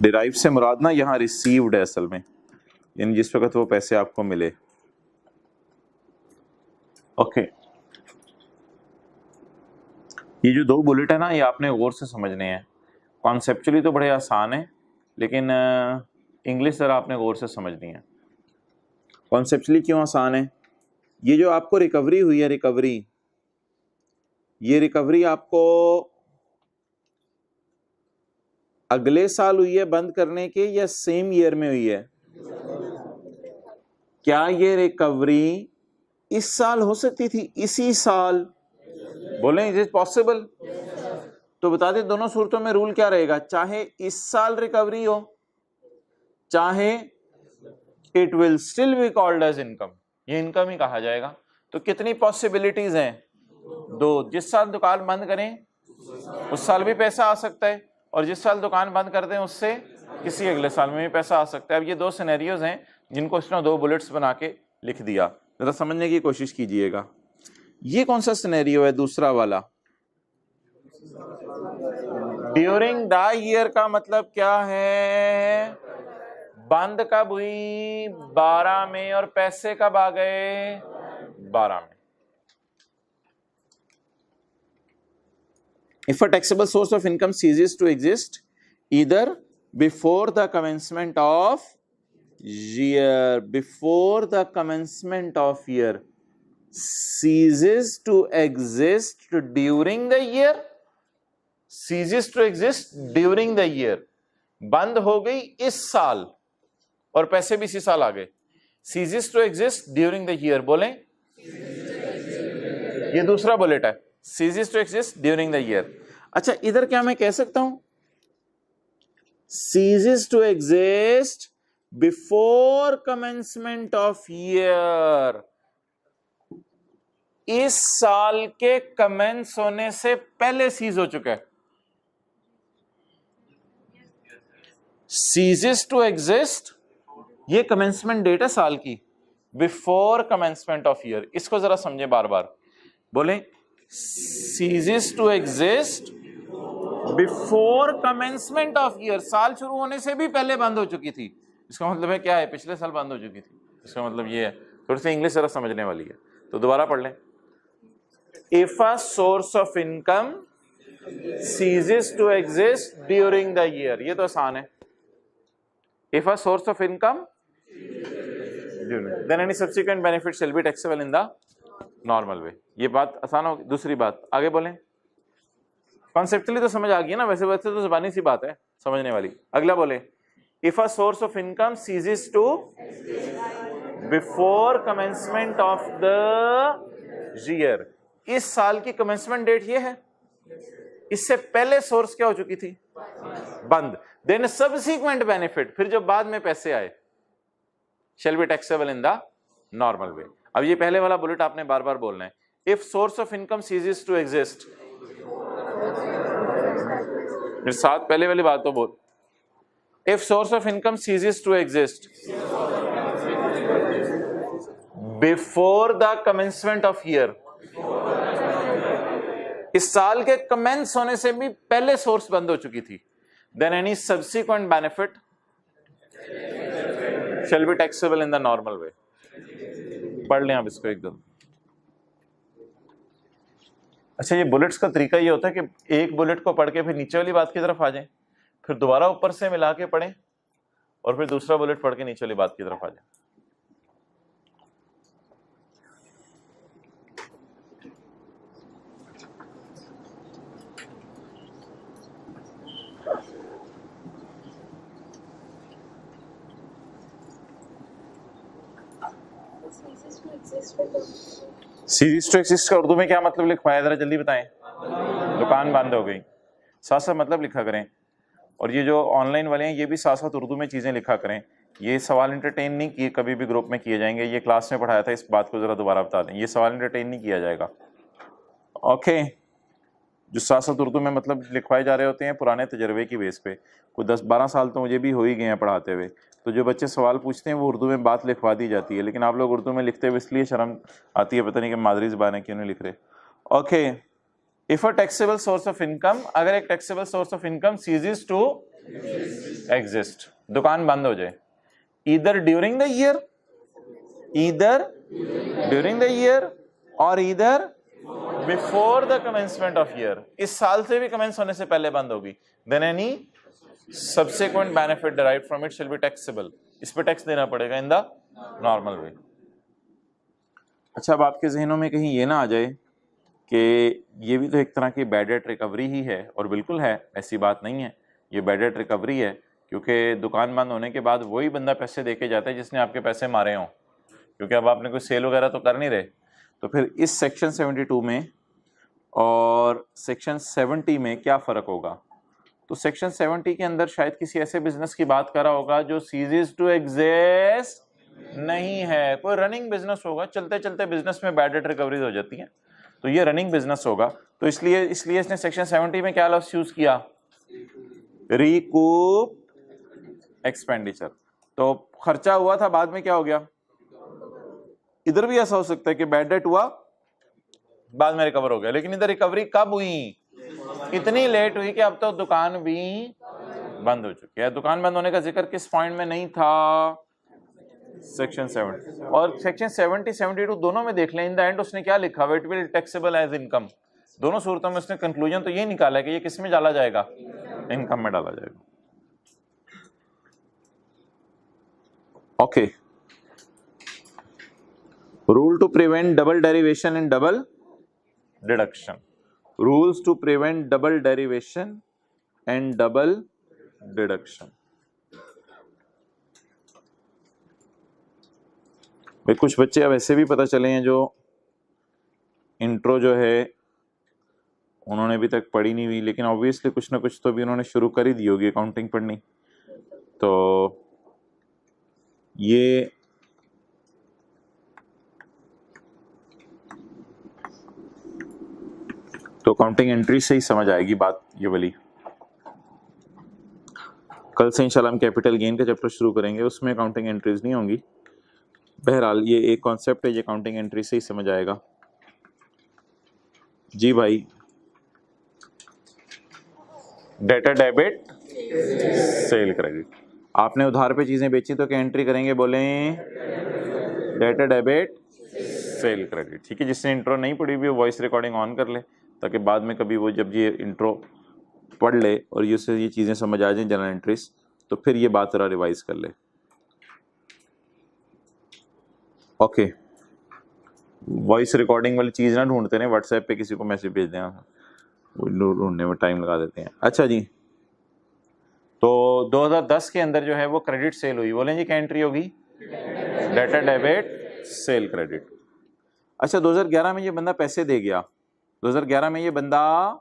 डिराइव से मुराद ना यहाँ रिसीव्ड है असल में, यानी जिस वक्त वो पैसे आपको मिले। ओके ये जो दो बुलेट है ना, ये आपने गौर से समझने हैं। कॉन्सेप्चुअली तो बड़े आसान है लेकिन इंग्लिश जरा आपने गौर से समझनी है। कॉन्सेप्चुअली क्यों आसान है? ये जो आपको रिकवरी हुई है, रिकवरी, ये रिकवरी आपको अगले साल हुई है बंद करने के या सेम ईयर में हुई है? क्या ये रिकवरी इस साल हो सकती थी, इसी साल? बोलें इज इट पॉसिबल? तो बता दें दोनों सूरतों में रूल क्या रहेगा, चाहे इस साल रिकवरी हो चाहे it will still be called as income, ये इनकम ही कहा जाएगा। तो कितनी पॉसिबिलिटीज हैं? दो। जिस साल दुकान बंद करें उस साल भी पैसा आ सकता है और जिस साल दुकान बंद कर दें उससे किसी अगले साल में भी पैसा आ सकता है। अब ये दो सिनेरियोज हैं जिनको इसने दो बुलेट्स बना के लिख दिया, जरा समझने की कोशिश कीजिएगा। ये कौन सा सिनेरियो है दूसरा वाला? ड्यूरिंग द ईयर का मतलब क्या है? बंद कब हुई? 12 में, और पैसे कब आ गए? 12 में। If a taxable source of income ceases to exist either before the commencement of year, before the commencement of year, ceases to exist during the year, ceases to exist during the year, बंद हो गई इस साल और पैसे भी इसी साल आ गए, ceases to exist during the year, बोलें, ये दूसरा बुलेट है, ceases to exist during the year. अच्छा, इधर क्या मैं कह सकता हूं ceases to exist before commencement of year, इस साल के कमेंस होने से पहले सीज हो चुका है. ceases to exist, ये कमेंसमेंट डेट है साल की, बिफोर कमेंसमेंट ऑफ ईयर. इसको जरा समझे बार बार, बोलें ceases to exist before commencement of year, साल शुरू होने से भी पहले बंद हो चुकी थी. इसका मतलब है क्या है, पिछले साल बंद हो चुकी थी. इसका मतलब ये है, थोड़ी सी इंग्लिश जरा समझने वाली है, तो दोबारा पढ़ लें. If a source of income ceases to exist during the year, ये तो आसान है. If a source of income, then any subsequent benefit shall be taxable in the normal way. ये बात आसान होगी. दूसरी बात आगे बोलें. कॉन्सेप्चुअली तो समझ आ गई ना, वैसे वैसे तो ज़बानी सी बात है समझने वाली. अगला बोले, if a source of income ceases to before commencement of the year, इस साल की कमेंसमेंट डेट ये है, इससे पहले सोर्स क्या हो चुकी थी, बंद. देन सब्सिक्वेंट बेनिफिट, फिर जो बाद में पैसे आए, शैल be taxable in the normal वे. अब ये पहले वाला बुलेट आपने बार बार बोलना है. If source of income ceases to exist, मेरे साथ पहले वाली बात तो बोल. If source of income ceases to exist before the commencement of year, इस साल के कमेंस होने से भी पहले सोर्स बंद हो चुकी थी, then any subsequent benefit shall be taxable in the normal way. पढ़ लें आप इसको एकदम. अच्छा, ये बुलेट्स का तरीका ये होता है कि एक बुलेट को पढ़ के फिर नीचे वाली बात की तरफ आ जाएं, फिर दोबारा ऊपर से मिला के पढ़ें और फिर दूसरा बुलेट पढ़ के नीचे वाली बात की तरफ आ जाएं. सीरीज टू एक्सिस्ट का उर्दू में क्या मतलब लिखवाया, जरा जल्दी बताएं. दुकान बंद हो गई, साथ साथ मतलब लिखा करें. और ये जो ऑनलाइन वाले हैं ये भी साथ साथ उर्दू में चीज़ें लिखा करें. ये सवाल इंटरटेन नहीं किए, कभी भी ग्रुप में किए जाएंगे. ये क्लास में पढ़ाया था, इस बात को ज़रा दोबारा बता दें. ये सवाल इंटरटेन नहीं किया जाएगा. ओके, जो साथ साथ उर्दू में मतलब लिखवाए जा रहे होते हैं पुराने तजर्बे की बेस पे, कोई 10-12 साल तो मुझे भी हो ही गए हैं पढ़ाते हुए. तो जो बच्चे सवाल पूछते हैं वो उर्दू में बात लिखवा दी जाती है, लेकिन आप लोग उर्दू में लिखते हुए इसलिए शर्म आती है, पता नहीं कि मादरी ज़बान है क्यों नहीं लिख रहे. Okay, if a taxable source of income, अगर एक taxable source of income ceases to exist, दुकान बंद हो जाए, either during the year, either during the year और either before the commencement of year, इस साल से भी कमेंस होने से पहले बंद होगी, then any subsequent benefit derived from it shall be taxable. इस पे टैक्स देना पड़ेगा इन द नॉर्मल वे. अच्छा, अब आपके जहनों में कहीं ये ना आ जाए कि ये भी तो एक तरह की बैड डेट रिकवरी ही है, और बिल्कुल है, ऐसी बात नहीं है, ये बैड डेट रिकवरी है, क्योंकि दुकान बंद होने के बाद वही बंदा पैसे दे के जाता है जिसने आपके पैसे मारे हों, क्योंकि अब आपने कोई सेल वगैरह तो कर नहीं रहे. तो फिर इस सेक्शन 72 में और सेक्शन 70 में क्या फ़र्क होगा? तो सेक्शन 70 के अंदर शायद किसी ऐसे बिजनेस की बात कर रहा होगा जो सीजेस टू एग्जिस्ट नहीं है, कोई रनिंग बिजनेस होगा, चलते चलते बिजनेस में बैड डेट रिकवरीज हो जाती हैं, तो ये रनिंग बिजनेस होगा. तो इसलिए इसने सेक्शन 70 में क्या लफ्ज़ यूज़ किया, रिकूप एक्सपेंडिचर. तो खर्चा हुआ था, बाद में क्या हो गया. इधर भी ऐसा हो सकता है कि बैड डेट हुआ, बाद में रिकवर हो गया, लेकिन इधर रिकवरी कब हुई, इतनी लेट हुई कि अब तो दुकान भी बंद हो चुकी है. दुकान बंद होने का जिक्र किस पॉइंट में नहीं था, सेक्शन 70. और सेक्शन 70 72 दोनों में देख लें, इन द एंड उसने क्या लिखा, it will taxable as income. दोनों सूरतों में उसने कंक्लूजन तो ये निकाला है कि ये किस में डाला जाएगा, इनकम में डाला जाएगा। Okay, rule to prevent double derivation and double deduction, rules to prevent double derivation and double deduction. भाई कुछ बच्चे अब ऐसे भी पता चले हैं जो इंट्रो जो है उन्होंने अभी तक पढ़ी नहीं हुई, लेकिन ऑब्वियसली कुछ ना कुछ तो भी उन्होंने शुरू कर ही दी होगी अकाउंटिंग पढ़नी। तो ये तो अकाउंटिंग एंट्री से ही समझ आएगी बात ये वाली। कल से इंशाल्लाह हम कैपिटल गेन का चैप्टर शुरू करेंगे, उसमें अकाउंटिंग एंट्रीज नहीं होंगी। बहरहाल ये एक कॉन्सेप्ट है, ये अकाउंटिंग एंट्री से ही समझ आएगा। जी भाई, डेटर डेबिट सेल क्रेडिट, आपने उधार पे चीजें बेची तो क्या एंट्री करेंगे, बोले डेटर डेबिट सेल क्रेडिट। ठीक है, जिसने इंट्रो नहीं पढ़ी हुई वॉइस रिकॉर्डिंग ऑन कर ले, ताकि बाद में कभी वो जब ये इंट्रो पढ़ ले और ये उससे ये चीजें समझ आ जाए जनरल एंट्रीज, तो फिर ये बात जरा रिवाइज कर ले। ओके, वॉइस रिकॉर्डिंग वाली चीज ना ढूंढते रहे, व्हाट्सएप पे किसी को मैसेज भेज दें, ढूंढने में टाइम लगा देते हैं। अच्छा जी, तो 2010 के अंदर जो है वो क्रेडिट सेल हुई, बोलें जी क्या एंट्री होगी, डेटर डेबिट सेल क्रेडिट। अच्छा, 2011 में ये बंदा पैसे दे गया, 2011 में ये बंदा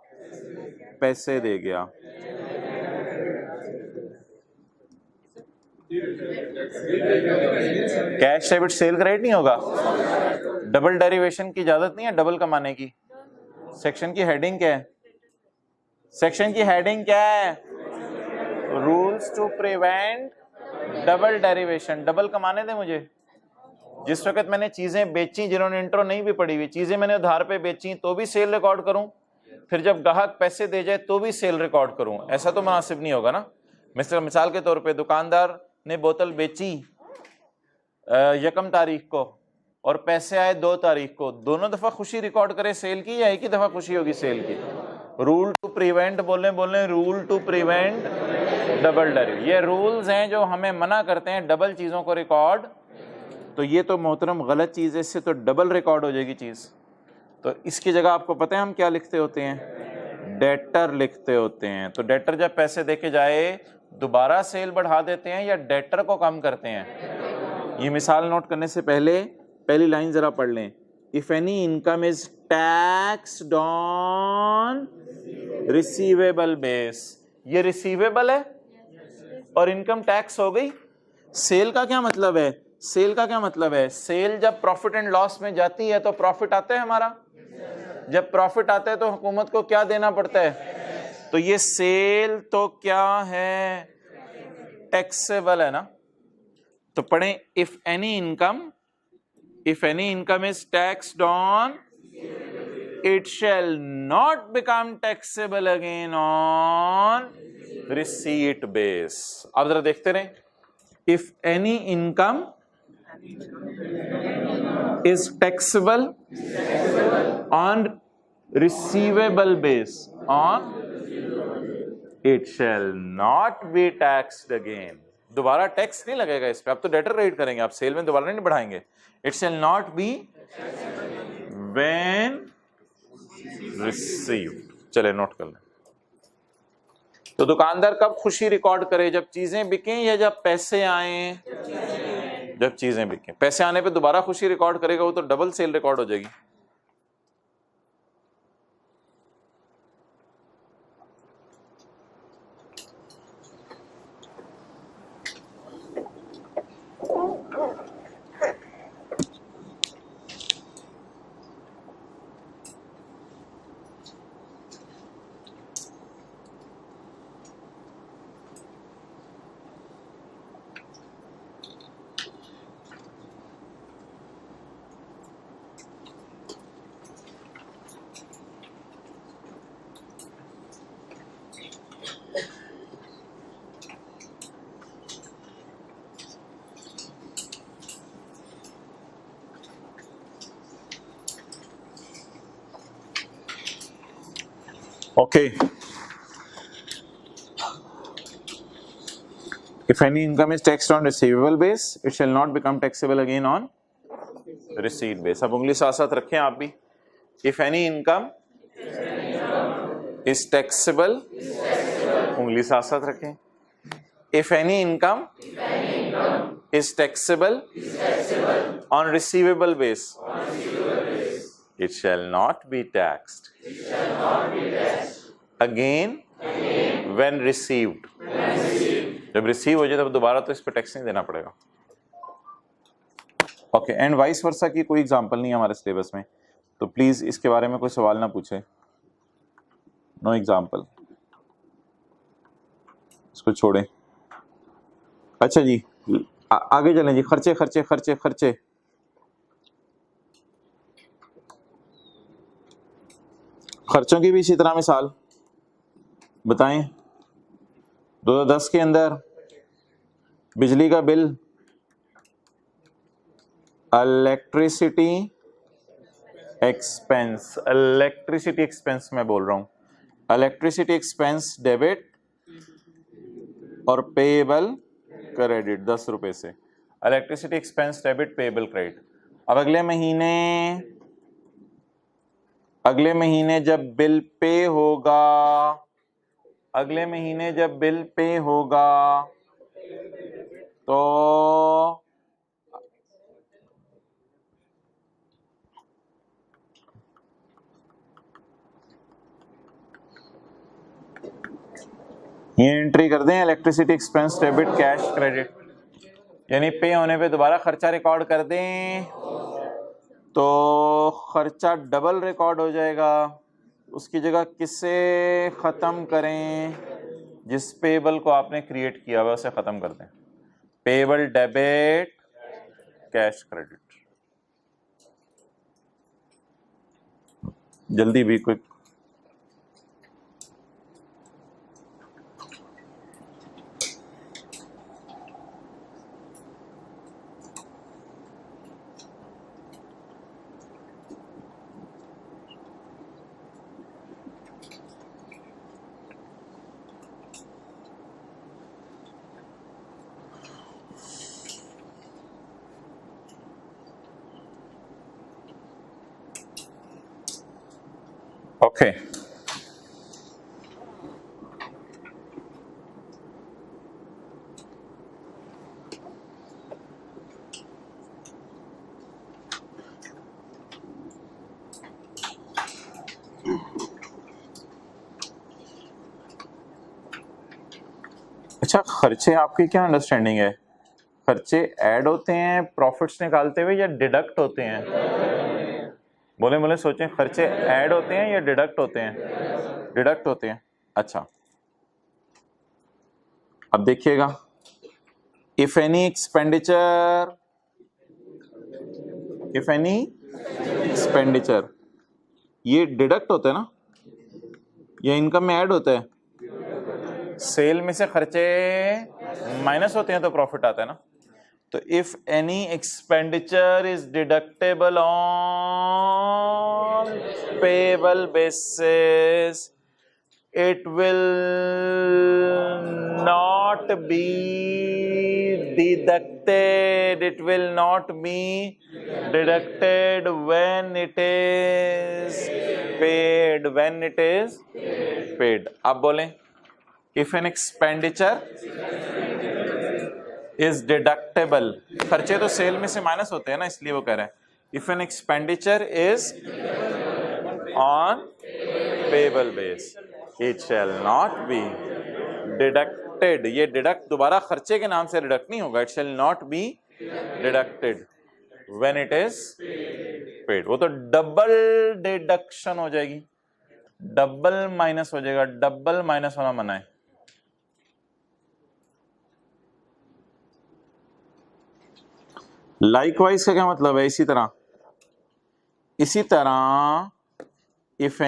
पैसे दे गया, कैश डेबिट सेल क्रेडिट नहीं होगा। डबल डेरिवेशन की इजाजत नहीं है डबल कमाने की। सेक्शन की हेडिंग क्या है, सेक्शन की हेडिंग क्या है, rules to prevent double derivation. Double कमाने दे मुझे। जिस वक्त मैंने चीजें बेची, जिन्होंने इंट्रो नहीं भी पड़ी हुई, चीजें मैंने उधार पे बेची तो भी सेल रिकॉर्ड करूं, फिर जब ग्राहक पैसे दे जाए तो भी सेल रिकॉर्ड करूं, ऐसा तो मुनासिब नहीं होगा ना। मिसाल के तौर पे दुकानदार ने बोतल बेची 1 तारीख को और पैसे आए 2 तारीख को, दोनों दफा खुशी रिकॉर्ड करे सेल की, या एक ही दफा खुशी होगी सेल की। रूल टू प्रिवेंट बोले rule to prevent double derivation, ये रूल्स हैं जो हमें मना करते हैं डबल चीजों को रिकॉर्ड। तो ये तो मोहतरम गलत चीज है, इससे तो डबल रिकॉर्ड हो जाएगी चीज। तो इसकी जगह आपको पता है हम क्या लिखते होते हैं, डेटर लिखते होते हैं। तो डेटर जब पैसे देके जाए दोबारा सेल बढ़ा देते हैं या डेटर को कम करते हैं। ये मिसाल नोट करने से पहले पहली लाइन जरा पढ़ लें, if any income is taxed on receivable base. ये रिसीवेबल है और इनकम टैक्स हो गई। सेल का क्या मतलब है, सेल का क्या मतलब है, सेल जब प्रॉफिट एंड लॉस में जाती है तो प्रॉफिट आता है हमारा, जब प्रॉफिट आता है तो हुकूमत को क्या देना पड़ता है। तो ये सेल तो क्या है, टैक्सेबल है ना। तो पढ़ें, if any income is taxed on it shall not become taxable again on receipt base। अब जरा देखते रहे, if any income is taxable on receivable base it shall not be taxed again। दोबारा टैक्स नहीं लगेगा इस पे, अब तो डेटर रेट करेंगे, आप सेल में दोबारा नहीं बढ़ाएंगे। it shall not be when received। चले नोट कर लें। तो दुकानदार कब खुशी रिकॉर्ड करे, जब चीजें बिकें या जब पैसे आए, जब चीजें बिकें। पैसे आने पे दोबारा खुशी रिकॉर्ड करेगा, वो तो डबल सेल रिकॉर्ड हो जाएगी। Okay. If any income is taxed on receivable base, it shall not become taxable again on receipt base. अब उंगली साथ साथ रखें आप भी. If any income is taxable, उंगली साथ साथ रखें. If any income is taxable on receivable base, it shall not be taxed again when received. जब रिसीव हो जाए तब दोबारा तो इस पर टैक्स नहीं देना पड़ेगा. ओके, एंड वाइस वर्सा की कोई एग्जांपल नहीं है हमारे सिलेबस में, तो प्लीज इसके बारे में कोई सवाल ना पूछे. नो एग्जांपल, इसको छोड़ें. अच्छा जी, आगे चलें जी. खर्चे खर्चे खर्चे खर्चे. खर्चों की भी इसी तरह मिसाल बताएं. 2010 के अंदर बिजली का bill, electricity expense, electricity expense मैं बोल रहा हूं, इलेक्ट्रिसिटी एक्सपेंस डेबिट और पेएबल क्रेडिट 10 रुपए से. Electricity expense debit, payable credit. अब अगले महीने जब बिल पे होगा, अगले महीने जब बिल पे होगा तो ये एंट्री कर दें, electricity expense debit cash credit, यानी पे होने पे दोबारा खर्चा रिकॉर्ड कर दें तो खर्चा डबल रिकॉर्ड हो जाएगा. उसकी जगह किससे ख़त्म करें? जिस पेबल को आपने क्रिएट किया हुआ उसे ख़त्म कर दें. Payable debit cash credit. जल्दी भी क्विक. ओके, अच्छा खर्चे आपकी क्या अंडरस्टैंडिंग है? खर्चे ऐड होते हैं प्रॉफिट्स निकालते हुए या डिडक्ट होते हैं? बोले बोले सोचें, खर्चे ऐड होते हैं या डिडक्ट होते हैं? डिडक्ट होते हैं. अच्छा, अब देखिएगा, इफ एनी एक्सपेंडिचर ये डिडक्ट होता है ना, ये इनकम में ऐड होता है. सेल में से खर्चे माइनस होते हैं तो प्रॉफिट आता है ना. तो if any expenditure is deductible on payable basis, it will not be deducted. It will not be deducted when it is paid. When it is paid. अब बोलें, if an expenditure is deductible. खर्चे तो सेल में से माइनस होते हैं ना, इसलिए वो कह रहे हैं if an expenditure is on payable base, it shall not be deducted. ये डिडक्ट दोबारा खर्चे के नाम से डिडक्ट नहीं होगा. It shall not be deducted when it is paid. वो तो डबल डिडक्शन हो जाएगी, डबल माइनस हो जाएगा. डबल माइनस होना मना है. लाइकवाइज का क्या मतलब है? इसी तरह if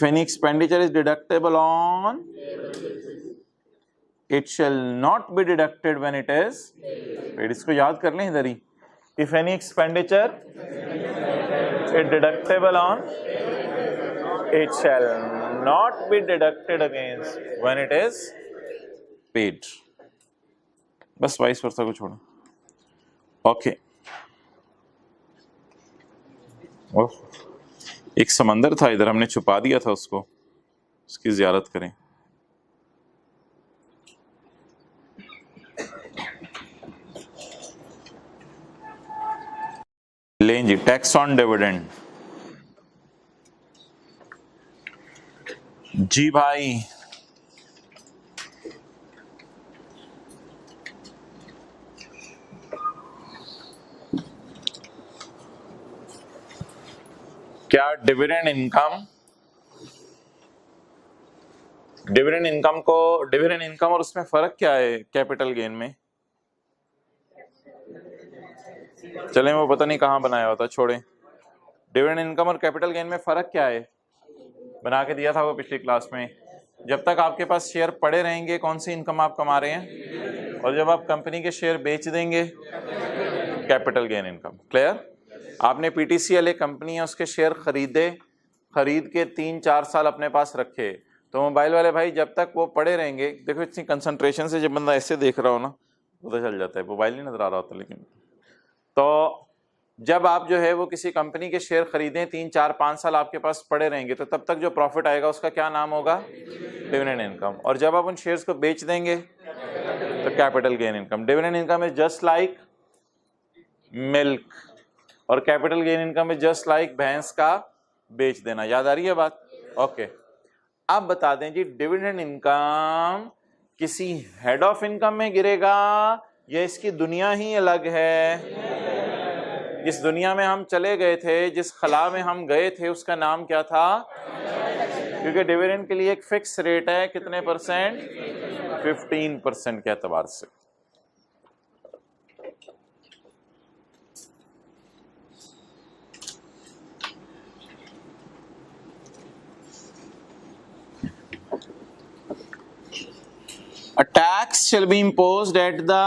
any expenditure is deductible on, it shall not be deducted when it is paid. इसको याद कर लें इधर ही. if any expenditure is deductible on it shall not be deducted against when it is paid. बस वाइस वर्सा को छोड़ो. ओके. एक समंदर था इधर, हमने छुपा दिया था उसको, उसकी ज़ियारत करें. लें जी, टैक्स ऑन डिविडेंड. जी भाई, क्या डिविडेंड इनकम और उसमें फर्क क्या है कैपिटल गेन में? चलें, वो पता नहीं कहाँ बनाया होता, छोड़ें. डिविडेंड इनकम और कैपिटल गेन में फर्क क्या है? बना के दिया था वो पिछली क्लास में. जब तक आपके पास शेयर पड़े रहेंगे कौन सी इनकम आप कमा रहे हैं, और जब आप कंपनी के शेयर बेच देंगे कैपिटल गेन इनकम. क्लियर? आपने पीटीसीएल एक कंपनी है, उसके शेयर खरीद के 3-4 साल अपने पास रखे, तो मोबाइल वाले भाई जब तक वो पड़े रहेंगे, देखो इतनी कंसंट्रेशन से जब बंदा ऐसे देख रहा हो ना पता चल जाता है, मोबाइल नहीं नजर आ रहा होता. लेकिन तो जब आप जो है वो किसी कंपनी के शेयर खरीदें, 3-4-5 साल आपके पास पड़े रहेंगे, तो तब तक जो प्रॉफिट आएगा उसका क्या नाम होगा? Dividend income. और जब आप उन शेयर्स को बेच देंगे तो capital gain income. Dividend income is just like milk और capital gain income is just like भैंस का बेच देना. याद आ रही है बात? ओके. अब बता दें जी, डिविडेंड इनकम किसी हेड ऑफ इनकम में गिरेगा या इसकी दुनिया ही अलग है? जिस दुनिया में हम चले गए थे, जिस खला में हम गए थे, उसका नाम क्या था? क्योंकि डिविडेंड के लिए एक फिक्स रेट है, कितने परसेंट? 15% के एतबार से. A tax shall be imposed at the,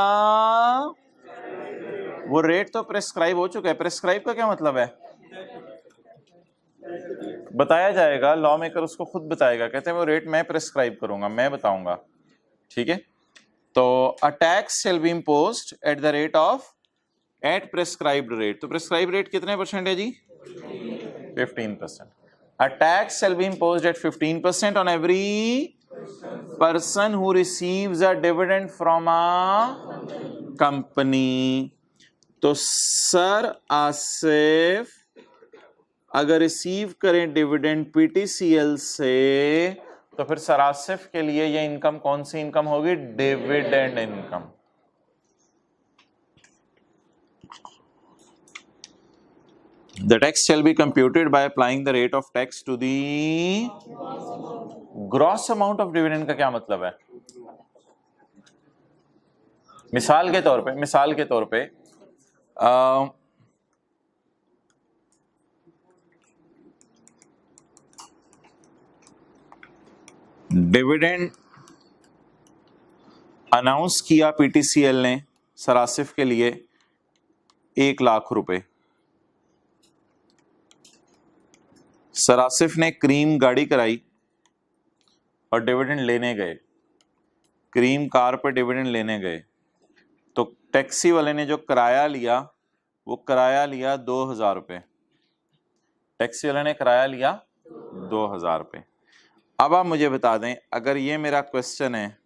वो रेट तो प्रेस्क्राइब हो चुका है. प्रेस्क्राइब का क्या मतलब है? बताया जाएगा, लॉ मेकर उसको खुद बताएगा. कहते हैं वो रेट मैं प्रेस्क्राइब करूंगा, मैं बताऊंगा. ठीक है. तो a tax shall be imposed at the rate of, at prescribed rate. तो प्रेस्क्राइब रेट कितने परसेंट है जी? 15%. A tax shall be imposed at 15% on every person who receives a dividend from a company. तो सर आसिफ अगर रिसीव करें डिविडेंड पीटीसीएल से, तो फिर सर आसिफ के लिए ये इनकम कौन सी इनकम होगी? Dividend income. The tax shall be computed by applying the rate of tax to the gross amount of dividend. का क्या मतलब है? मिसाल के तौर पे डिविडेंड अनाउंस किया पीटीसीएल ने सरासिफ के लिए 1 लाख रुपए. सरासिफ ने क्रीम गाड़ी कराई और डिविडेंड लेने गए, क्रीम कार पे डिविडेंड लेने गए, तो टैक्सी वाले ने जो किराया लिया वो किराया लिया 2000 रुपये. टैक्सी वाले ने किराया लिया 2000 रुपये. अब आप मुझे बता दें, अगर ये मेरा क्वेश्चन है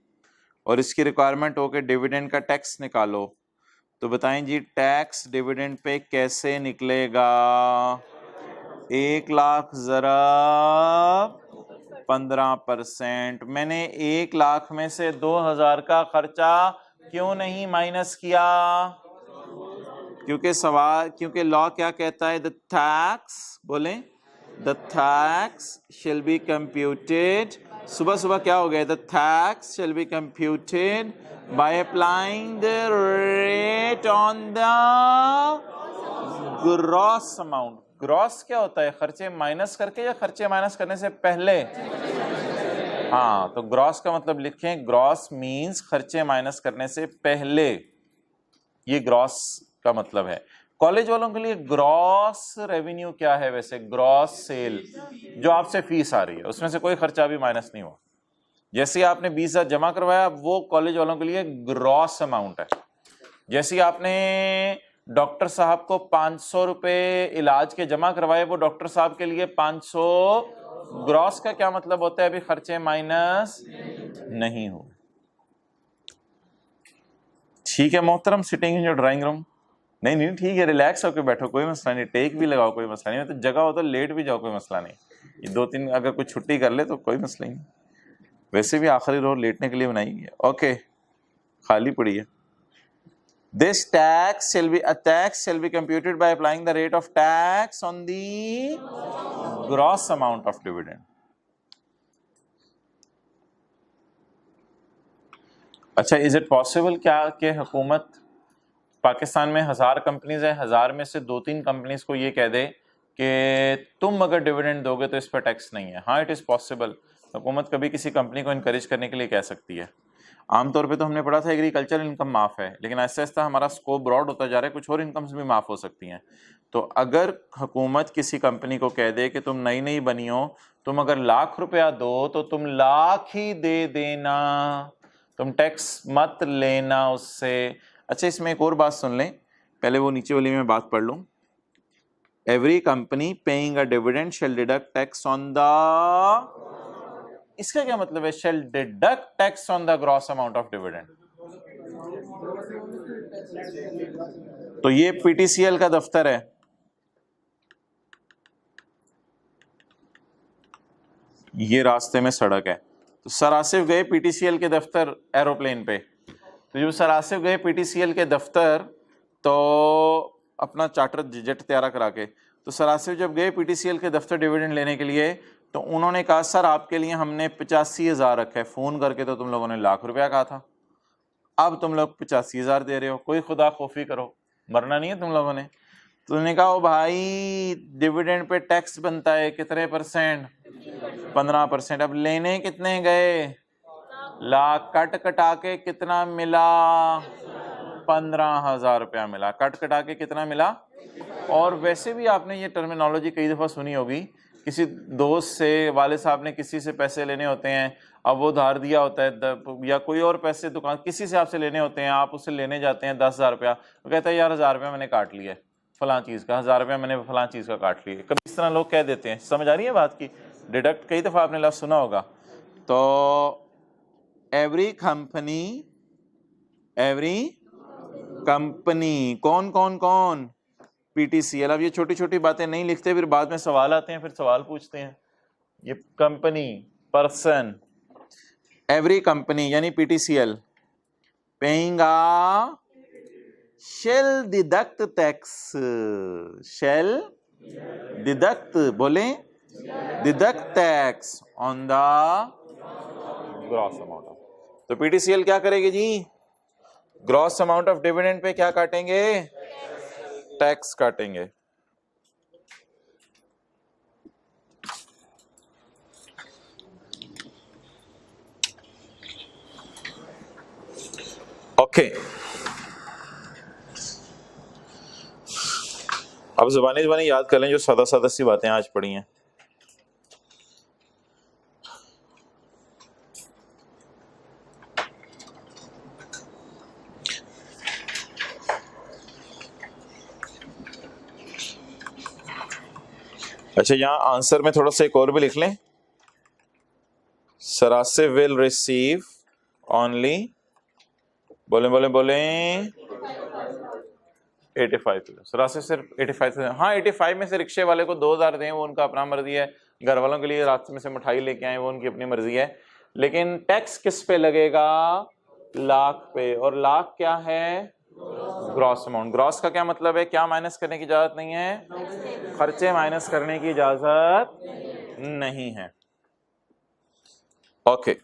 और इसकी रिक्वायरमेंट हो कि डिविडेंड का टैक्स निकालो, तो बताएं जी टैक्स डिविडेंड पे कैसे निकलेगा? 1 लाख जरा 15%. मैंने 1 लाख में से 2000 का खर्चा क्यों नहीं माइनस किया? क्योंकि लॉ क्या कहता है? द टैक्स, बोलें, the tax shall be computed. सुबह क्या हो गया? The tax shall be computed by applying the rate on the gross amount. Gross क्या होता है? खर्चे माइनस करके या खर्चे माइनस करने से पहले? हाँ, तो ग्रॉस का मतलब लिखें, ग्रॉस मींस खर्चे माइनस करने से पहले. ये ग्रॉस का मतलब है. कॉलेज वालों के लिए ग्रॉस रेवेन्यू क्या है वैसे? ग्रॉस सेल, जो आपसे फीस आ रही है उसमें से कोई खर्चा भी माइनस नहीं हुआ। जैसे ही आपने 20,000 जमा करवाया, वो कॉलेज वालों के लिए ग्रॉस अमाउंट है। जैसे आपने डॉक्टर साहब को 500 रुपए इलाज के जमा करवाए, वो डॉक्टर साहब के लिए 500 ग्रॉस का क्या मतलब होता है? अभी खर्चे माइनस नहीं हो। ठीक है मोहतरम, sitting in your drawing room. नहीं नहीं ठीक है, रिलैक्स होकर बैठो, कोई मसला नहीं। टेक भी लगाओ, कोई मसला नहीं। तो जगह हो तो लेट भी जाओ, कोई मसला नहीं। ये 2-3 अगर कोई छुट्टी कर ले तो कोई मसला नहीं। वैसे भी आखिरी रोज लेटने के लिए बनाई है। ओके, खाली पड़ी है। This tax shall be computed by applying the rate of tax on the gross amount of dividend. अच्छा, इज इट पॉसिबल क्या कि हुकूमत, पाकिस्तान में 1000 कंपनीज है, 1000 में से 2-3 कंपनीज को ये कह दे कि तुम अगर डिविडेंड दोगे तो इस पर टैक्स नहीं है? हाँ, इट इज़ पॉसिबल। हुकूमत कभी किसी कंपनी को इनकरेज करने के लिए कह सकती है। आमतौर पे तो हमने पढ़ा था एग्रीकल्चर इनकम माफ़ है, लेकिन आहिस्ता आहिस्ता हमारा स्कोप ब्रॉड होता जा रहा है, कुछ और इनकम्स भी माफ़ हो सकती हैं। तो अगर हुकूमत किसी कंपनी को कह दे कि तुम नई नई बनी हो, तुम अगर लाख रुपया दो तो तुम लाख ही दे देना, तुम टैक्स मत लेना उससे। अच्छा, इसमें एक और बात सुन लें, पहले वो नीचे वाली में बात पढ़ लूँ। Every company paying a dividend shall deduct tax on the, इसका क्या मतलब है? Shall deduct tax on the gross amount of dividend. तो ये पीटीसीएल का दफ्तर है, ये रास्ते में सड़क है। तो सर आसिफ गए पीटीसीएल के दफ्तर एरोप्लेन पे, तो जब सर आसिफ गए पीटीसीएल के दफ्तर तो अपना चार्टर जेट तैयार करा के, तो सर आसिफ जब गए पीटीसीएल के दफ्तर डिविडेंड लेने के लिए, तो उन्होंने कहा सर आपके लिए हमने 85,000 रखा है, फ़ोन करके तो तुम लोगों ने लाख रुपया कहा था, अब तुम लोग 85,000 दे रहे हो, कोई खुदा खौफी करो, मरना नहीं है तुम लोगों ने। तो उन्होंने कहा ओ भाई, डिविडेंड पे टैक्स बनता है कितने %? 15%। अब लेने कितने गए? लाख। कट कटा के कितना मिला? 15,000 रुपया मिला। कट कटा के कितना मिला? और वैसे भी आपने ये टर्मिनोलॉजी कई दफ़ा सुनी होगी, किसी दोस्त से, वाले साहब ने किसी से पैसे लेने होते हैं, अब वो उधार दिया होता है, या कोई और पैसे दुकान किसी से आपसे लेने होते हैं, आप उससे लेने जाते हैं 10,000 रुपया, वो कहता है यार 1,000 रुपया मैंने काट लिया फलां चीज़ का, 1,000 रुपया मैंने फलां चीज़ का काट लिया। कभी इस तरह लोग कह देते हैं, समझ आ रही है बात की? डिडक्ट कई दफ़ा आपने लफ्ज़ सुना होगा। तो एवरी कंपनी कौन कौन कौन? पीटीसीएल। अब ये छोटी छोटी बातें नहीं लिखते, फिर बाद में सवाल आते हैं, फिर सवाल पूछते हैं। ये कंपनी, पर्सन, एवरी कंपनी यानी PTCL paying a shall deduct tax, shall deduct, बोले deduct tax on the gross amount of. तो पीटीसीएल क्या करेगी जी? ग्रॉस अमाउंट ऑफ डिविडेंड पे क्या काटेंगे? टैक्स काटेंगे। ओके, अब ज़बानी याद कर लें जो सादा सादा सी बातें आज पढ़ी हैं। अच्छा, यहाँ आंसर में थोड़ा सा एक और भी लिख लें। Sir Asif will receive only, बोले 85,000। सर आसिफ सिर्फ 85,000। हाँ, 85 में से रिक्शे वाले को 2,000 दें, वो उनका अपना मर्जी है। घर वालों के लिए रास्ते में से मिठाई लेके आए, वो उनकी अपनी मर्जी है। लेकिन टैक्स किस पे लगेगा? लाख पे। और लाख क्या है? Gross amount. ग्रॉस का क्या मतलब है? क्या माइनस करने की इजाजत नहीं है? खर्चे माइनस करने की इजाजत नहीं है। ओके,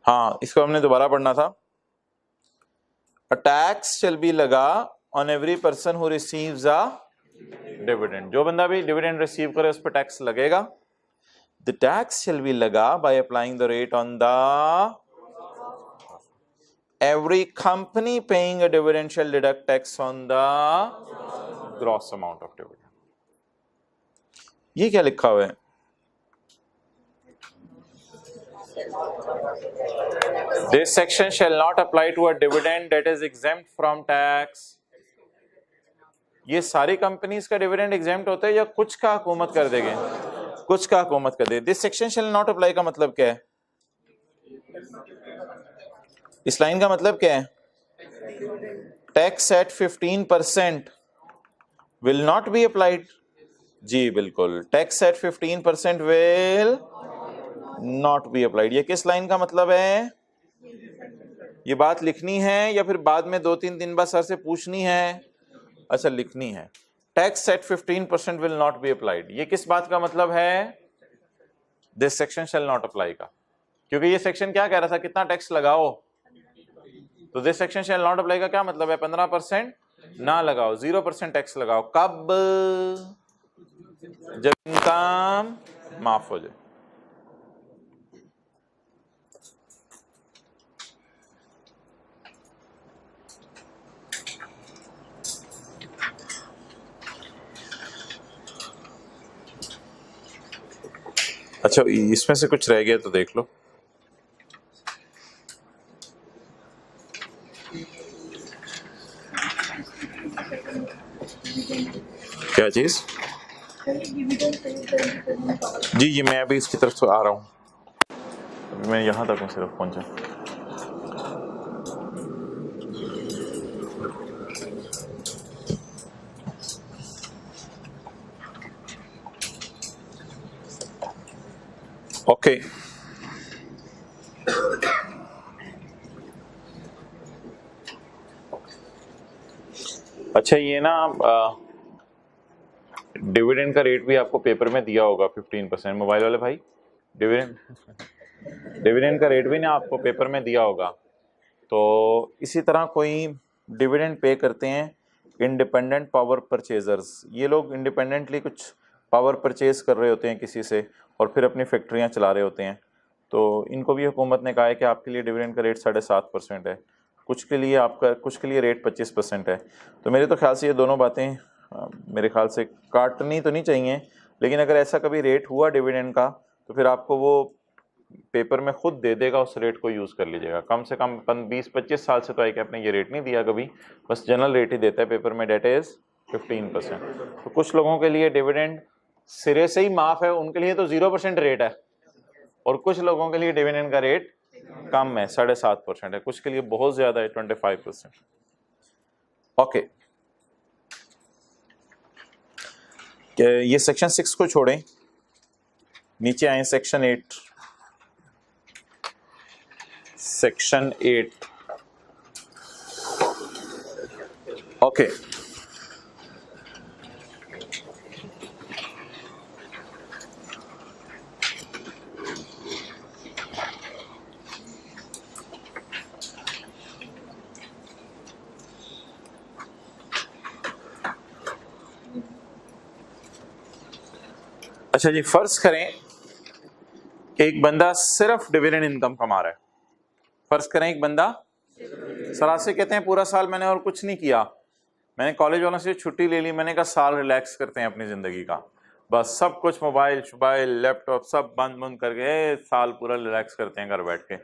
हाँ, इसको हमने दोबारा पढ़ना था। A tax shall be लगा on every person who receives a dividend। जो बंदा भी डिविडेंड रिसीव करे उस पर टैक्स लगेगा। The tax shall be लगा by applying the rate on the every company paying a dividend shall deduct tax on the gross amount of dividend. ये क्या लिखा हुआ है? This section shall not apply to a dividend that is exempt from tax. ये सारी कंपनीज का डिविडेंड एग्जेम्प्ट होता है या कुछ का हुकूमत कर देंगे? कुछ का हुकूमत कर दे। This section shall not apply का मतलब क्या है? इस लाइन का मतलब क्या है? Tax at 15% will not be applied. जी बिल्कुल, tax at 15% will not be applied. ये किस लाइन का मतलब है? ये बात लिखनी है या फिर बाद में 2-3 दिन बाद सर से पूछनी है? अच्छा, लिखनी है। Tax at 15% will not be applied, ये किस बात का मतलब है? This section shall not apply का। क्योंकि ये सेक्शन क्या कह रहा था, कितना टैक्स लगाओ, तो this section shall not apply का क्या मतलब है? 15% ना लगाओ, 0% टैक्स लगाओ। कब? जब इनकम माफ हो जाए। अच्छा, इसमें से कुछ रह गया तो देख लो। क्या चीज? जी जी, मैं अभी इसकी तरफ से आ रहा हूँ, अभी मैं यहाँ तक हूँ सिर्फ पहुँचा। ओके, अच्छा ये ना डिविडेंड का रेट भी आपको पेपर में दिया होगा 15%। मोबाइल वाले भाई, डिविडेंड का रेट भी ना आपको पेपर में दिया होगा। तो इसी तरह कोई डिविडेंड पे करते हैं इंडिपेंडेंट पावर परचेजर्स। ये लोग इंडिपेंडेंटली कुछ पावर परचेज कर रहे होते हैं किसी से और फिर अपनी फैक्ट्रियां चला रहे होते हैं। तो इनको भी हुकूमत ने कहा है कि आपके लिए डिविडेंड का रेट 7.5% है, कुछ के लिए आपका, कुछ के लिए रेट 25% है। तो मेरे तो ख्याल से ये दोनों बातें मेरे ख्याल से काटनी तो नहीं चाहिए, लेकिन अगर ऐसा कभी रेट हुआ डिविडेंड का तो फिर आपको वो पेपर में खुद दे देगा, उस रेट को यूज़ कर लीजिएगा। कम से कम 20-25 साल से तो आई आपने ये रेट नहीं दिया कभी, बस जनरल रेट ही देता है पेपर में, डेट इज 15%। तो कुछ लोगों के लिए डिविडेंड सिरे से ही माफ है, उनके लिए तो 0% रेट है, और कुछ लोगों के लिए डिविडेंड का रेट कम है, 7.5% है, कुछ के लिए बहुत ज्यादा है, 25%। ओके, ये सेक्शन 6 को छोड़ें, नीचे आए सेक्शन 8। सेक्शन 8 ओके, अच्छा जी, फर्ज करें कि एक बंदा सिर्फ डिविडेंड इनकम कमा रहा है। फर्ज करें एक बंदा, सरासे कहते हैं पूरा साल मैंने और कुछ नहीं किया, मैंने कॉलेज वालों से छुट्टी ले ली, मैंने कहा साल रिलैक्स करते हैं अपनी जिंदगी का, बस सब कुछ मोबाइल शोबाइल लैपटॉप सब बंद करके साल पूरा रिलैक्स करते हैं घर बैठ के।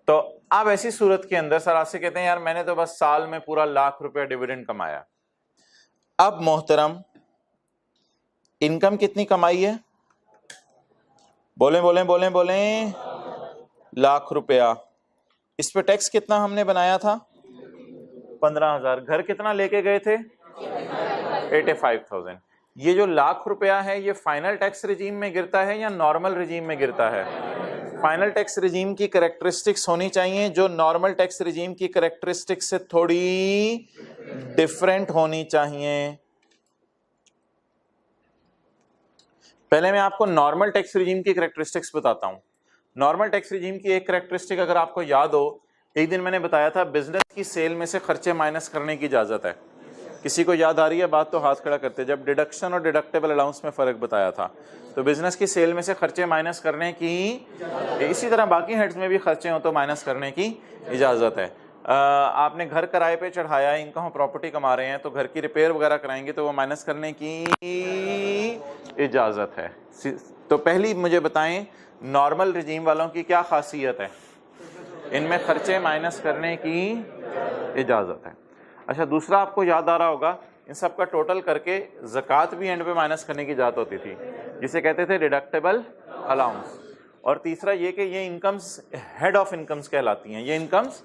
तो अब ऐसी सूरत के अंदर सरासे कहते हैं यार मैंने तो बस साल में पूरा ₹1,00,000 डिविडेंड कमाया। अब मोहतरम, इनकम कितनी कमाई है? बोलें ₹1,00,000। इस पे टैक्स कितना हमने बनाया था? 15,000। घर कितना लेके गए थे? 85,000। ये जो ₹1,00,000 है ये फाइनल टैक्स रिजीम में गिरता है या नॉर्मल रिजीम में गिरता है? फाइनल टैक्स रिजीम की कैरेक्टरिस्टिक्स होनी चाहिए जो नॉर्मल टैक्स रिजीम की कैरेक्टरिस्टिक्स से थोड़ी डिफरेंट होनी चाहिए। पहले मैं आपको नॉर्मल टैक्स रिजीम की कैरेक्टरिस्टिक्स बताता हूं। नॉर्मल टैक्स रिजीम की एक कैरेक्टरिस्टिक अगर आपको याद हो, एक दिन मैंने बताया था बिजनेस की सेल में से खर्चे माइनस करने की इजाजत है। किसी को याद आ रही है बात तो हाथ खड़ा करते, जब डिडक्शन और डिडक्टेबल अलाउंस में फर्क बताया था। तो बिजनेस की सेल में से खर्चे माइनस करने की, इसी तरह बाकी हेड्स में भी खर्चे हो तो माइनस करने की इजाजत है। आपने घर किराए पे चढ़ाया, इनकम प्रॉपर्टी कमा रहे हैं, तो घर की रिपेयर वगैरह कराएंगे तो वो माइनस करने की इजाज़त है। तो पहली मुझे बताएं नॉर्मल रिजीम वालों की क्या खासियत है? इनमें खर्चे माइनस करने की इजाज़त है। अच्छा, दूसरा आपको याद आ रहा होगा इन सब का टोटल करके ज़कात भी एंड पे माइनस करने की इजाज़त होती थी, जिसे कहते थे डिडक्टेबल अलाउंस। और तीसरा ये कि ये इनकम्स हेड ऑफ इनकम्स कहलाती हैं, ये इनकम्स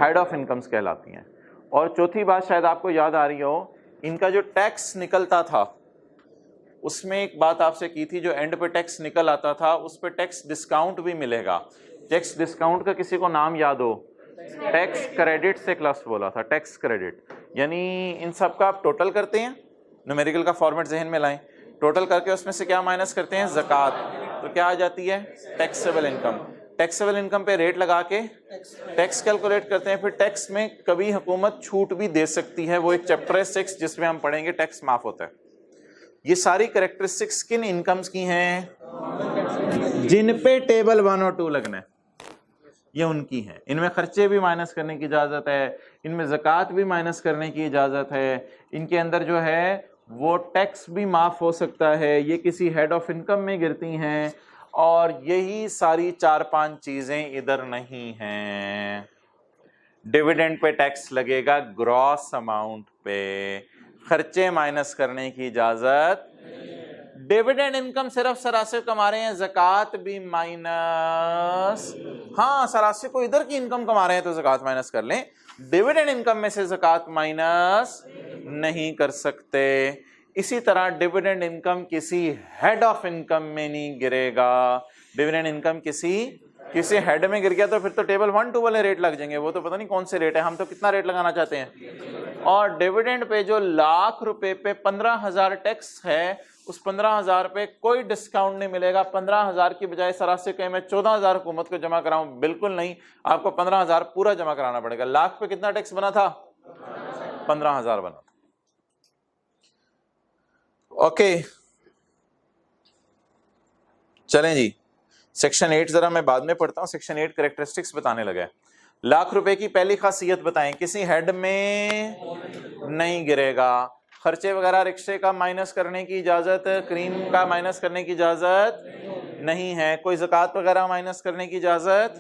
हेड ऑफ इनकम्स कहलाती हैं। और चौथी बात शायद आपको याद आ रही हो, इनका जो टैक्स निकलता था उसमें एक बात आपसे की थी, जो एंड पे टैक्स निकल आता था उस पे टैक्स डिस्काउंट भी मिलेगा। टैक्स डिस्काउंट का किसी को नाम याद हो? टैक्स क्रेडिट से क्लास बोला था, टैक्स क्रेडिट। यानी इन सब का आप टोटल करते हैं, न्यूमेरिकल का फॉर्मेट जहन में लाएं, टोटल करके उसमें से क्या माइनस करते हैं? ज़कात। तो क्या आ जाती है? Taxable income. टैक्सेबल इनकम पे रेट लगा के टैक्स कैलकुलेट करते हैं। फिर टैक्स में कभी हुकूमत छूट भी दे सकती है, वो एक चैप्टर है 6 जिसमें हम पढ़ेंगे टैक्स माफ होता है। ये सारी कैरेक्टरिस्टिक्स किन इनकम्स की हैं? जिन पे टेबल 1 और 2 लगना है, ये उनकी हैं। इनमें खर्चे भी माइनस करने की इजाज़त है, इनमें ज़कात भी माइनस करने की इजाज़त है, इनके अंदर जो है वो टैक्स भी माफ़ हो सकता है, ये किसी हेड ऑफ इनकम में गिरती हैं। और यही सारी 4-5 चीज़ें इधर नहीं हैं। डिविडेंड पे टैक्स लगेगा ग्रॉस अमाउंट पे, खर्चे माइनस करने की इजाज़त। डिविडेंड इनकम सिर्फ सरासे कमा रहे हैं, ज़कात भी माइनस। हाँ, सरासे को इधर की इनकम कमा रहे हैं तो ज़कात माइनस कर लें, डिविडेंड इनकम में से ज़कात माइनस नहीं कर सकते। इसी तरह डिविडेंड इनकम किसी हेड ऑफ इनकम में नहीं गिरेगा। डिविडेंड इनकम किसी हेड में गिर गया तो फिर तो टेबल 1-2 वाले रेट लग जाएंगे, वो तो पता नहीं कौन से रेट है, हम तो कितना रेट लगाना चाहते हैं। और डिविडेंड पे जो ₹1,00,000 पे 15,000 टैक्स है, उस 15,000 पे कोई डिस्काउंट नहीं मिलेगा। 15,000 की बजाय सरासर कहीं मैं 14,000 हुकूमत को जमा कराऊं, बिल्कुल नहीं, आपको 15,000 पूरा जमा कराना पड़ेगा। लाख पे कितना टैक्स बना था? 15,000 बना था। ओके, चलें जी, सेक्शन 8 जरा मैं बाद में पढ़ता हूं। सेक्शन 8 कैरेक्टरिस्टिक्स बताने लगा है। ₹1,00,000 की पहली खासियत बताएं, किसी हेड में नहीं गिरेगा। खर्चे वगैरह रिक्शे का माइनस करने की इजाजत, क्रीम का माइनस करने की इजाजत नहीं है। कोई ज़कात वगैरह माइनस करने की इजाजत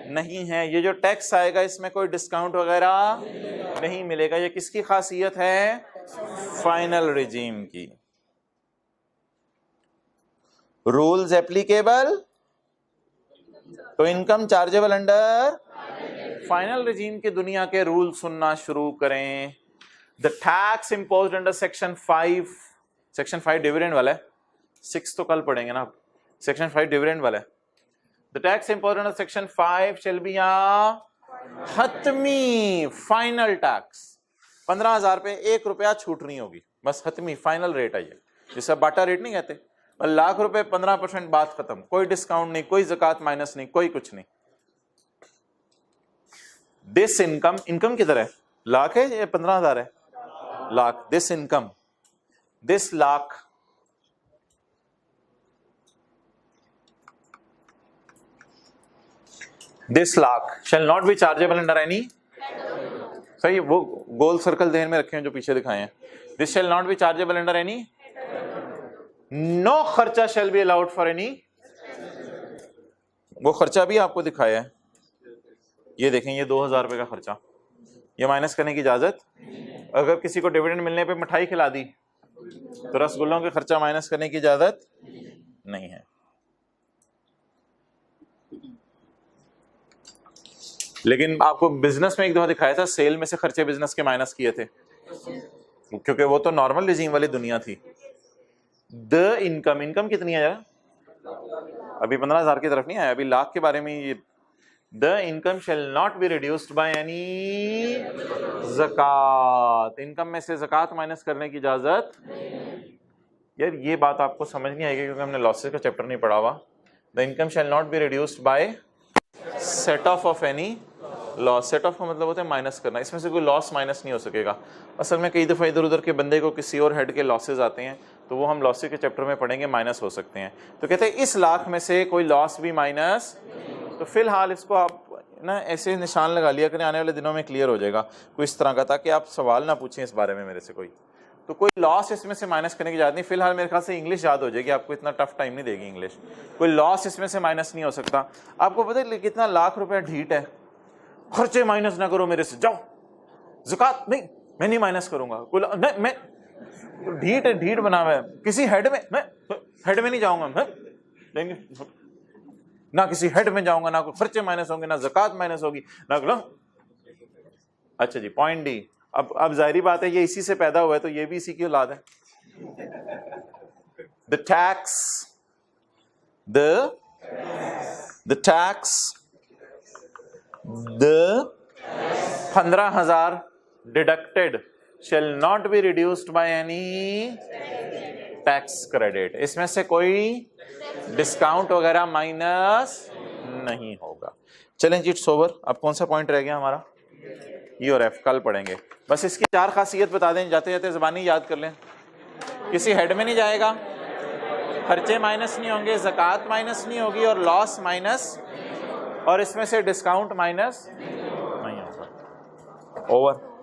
नहीं है। ये जो टैक्स आएगा इसमें कोई डिस्काउंट वगैरह नहीं मिलेगा। ये किसकी खासियत है? फाइनल रिजीम की। रूल्स एप्लीकेबल तो income chargeable under final regime की दुनिया के रूल सुनना शुरू करें। The tax imposed under section 5 dividend वाला है, 6 तो कल पढ़ेंगे ना। सेक्शन 5 डिविडेंड वाला है। The tax imposed under section 5 shall be हतमी फाइनल टैक्स। 15,000 पे ₹1 छूट नहीं होगी, बस हतमी फाइनल रेट है ये, जिसे बाटा रेट नहीं कहते। ₹1,00,000 15%, बात खत्म, कोई डिस्काउंट नहीं, कोई ज़कात माइनस नहीं, कोई कुछ नहीं। दिस इनकम किधर है? लाख है या 15,000 है? Lakh. This income, this lakh shall not be chargeable under any, सही, वो गोल सर्कल ध्यान में रखे हैं जो पीछे दिखाए हैं। This shall not be chargeable under any, no खर्चा shall be allowed for any, वो खर्चा भी आपको दिखाया है, ये देखें, ये ₹2,000 का खर्चा, ये माइनस करने की इजाजत। अगर किसी को डिविडेंड मिलने पे मिठाई खिला दी तो रसगुल्लों के खर्चा माइनस करने की इजाजत नहीं है। लेकिन आपको बिजनेस में एक दफा दिखाया था, सेल में से खर्चे बिजनेस के माइनस किए थे, क्योंकि वो तो नॉर्मल रिजीम वाली दुनिया थी। द इनकम कितनी है यार? अभी 15,000 की तरफ नहीं आया, अभी लाख के बारे में। ये the income shall not be reduced by any zakat, income में से ज़कात माइनस करने की इजाजत। यार ये बात आपको समझ नहीं आएगी क्योंकि हमने लॉसेस का चैप्टर नहीं पढ़ा हुआ। The income shall not be reduced bye set of any loss. Set of का मतलब होता है माइनस करना, इसमें से कोई लॉस माइनस नहीं हो सकेगा। असल में कई दफ़ा इधर उधर के बंदे को किसी और हेड के लॉसेज आते हैं तो वो हम लॉसेस के चैप्टर में पढ़ेंगे, माइनस हो सकते हैं। तो कहते हैं इस लाख में से कोई लॉस भी माइनस, तो फिलहाल इसको आप ना ऐसे निशान लगा लिया करें, आने वाले दिनों में क्लियर हो जाएगा कोई इस तरह का, ताकि आप सवाल ना पूछें इस बारे में मेरे से कोई। तो कोई लॉस इसमें से माइनस करने की याद नहीं, फिलहाल मेरे ख्याल से इंग्लिश याद हो जाएगी आपको, इतना टफ टाइम नहीं देगी इंग्लिश। कोई लॉस इसमें से माइनस नहीं हो सकता। आपको पता है कितना लाख रुपया ढीट है, खर्चे माइनस ना करो मेरे से, जाओ ज़कात नहीं मैं नहीं माइनस करूंगा, कोई नहीं मैं ढीट है, ढीट बना हुआ है किसी हेड में, मैं हेड में नहीं जाऊंगा, मैं ना किसी हेड में जाऊंगा, ना कोई खर्चे माइनस होंगे, ना ज़कात माइनस होगी, ना। अच्छा जी, पॉइंट डी। अब जाहिर बात है ये इसी से पैदा हुआ है, तो ये भी इसी की औलाद है। The tax the 15,000 deducted shall not be reduced by any tax credit. इसमें से कोई डिस्काउंट वगैरह माइनस नहीं होगा। चलें जी, इट्स ओवर। अब कौन सा पॉइंट रह गया हमारा? ई और एफ कल पढ़ेंगे। बस इसकी 4 खासियत बता दें, जाते जाते ज़बानी याद कर लें। किसी हेड में नहीं जाएगा, खर्चे माइनस नहीं होंगे, ज़कात माइनस नहीं होगी और लॉस माइनस, और इसमें से डिस्काउंट माइनस नहीं होगा। ओवर।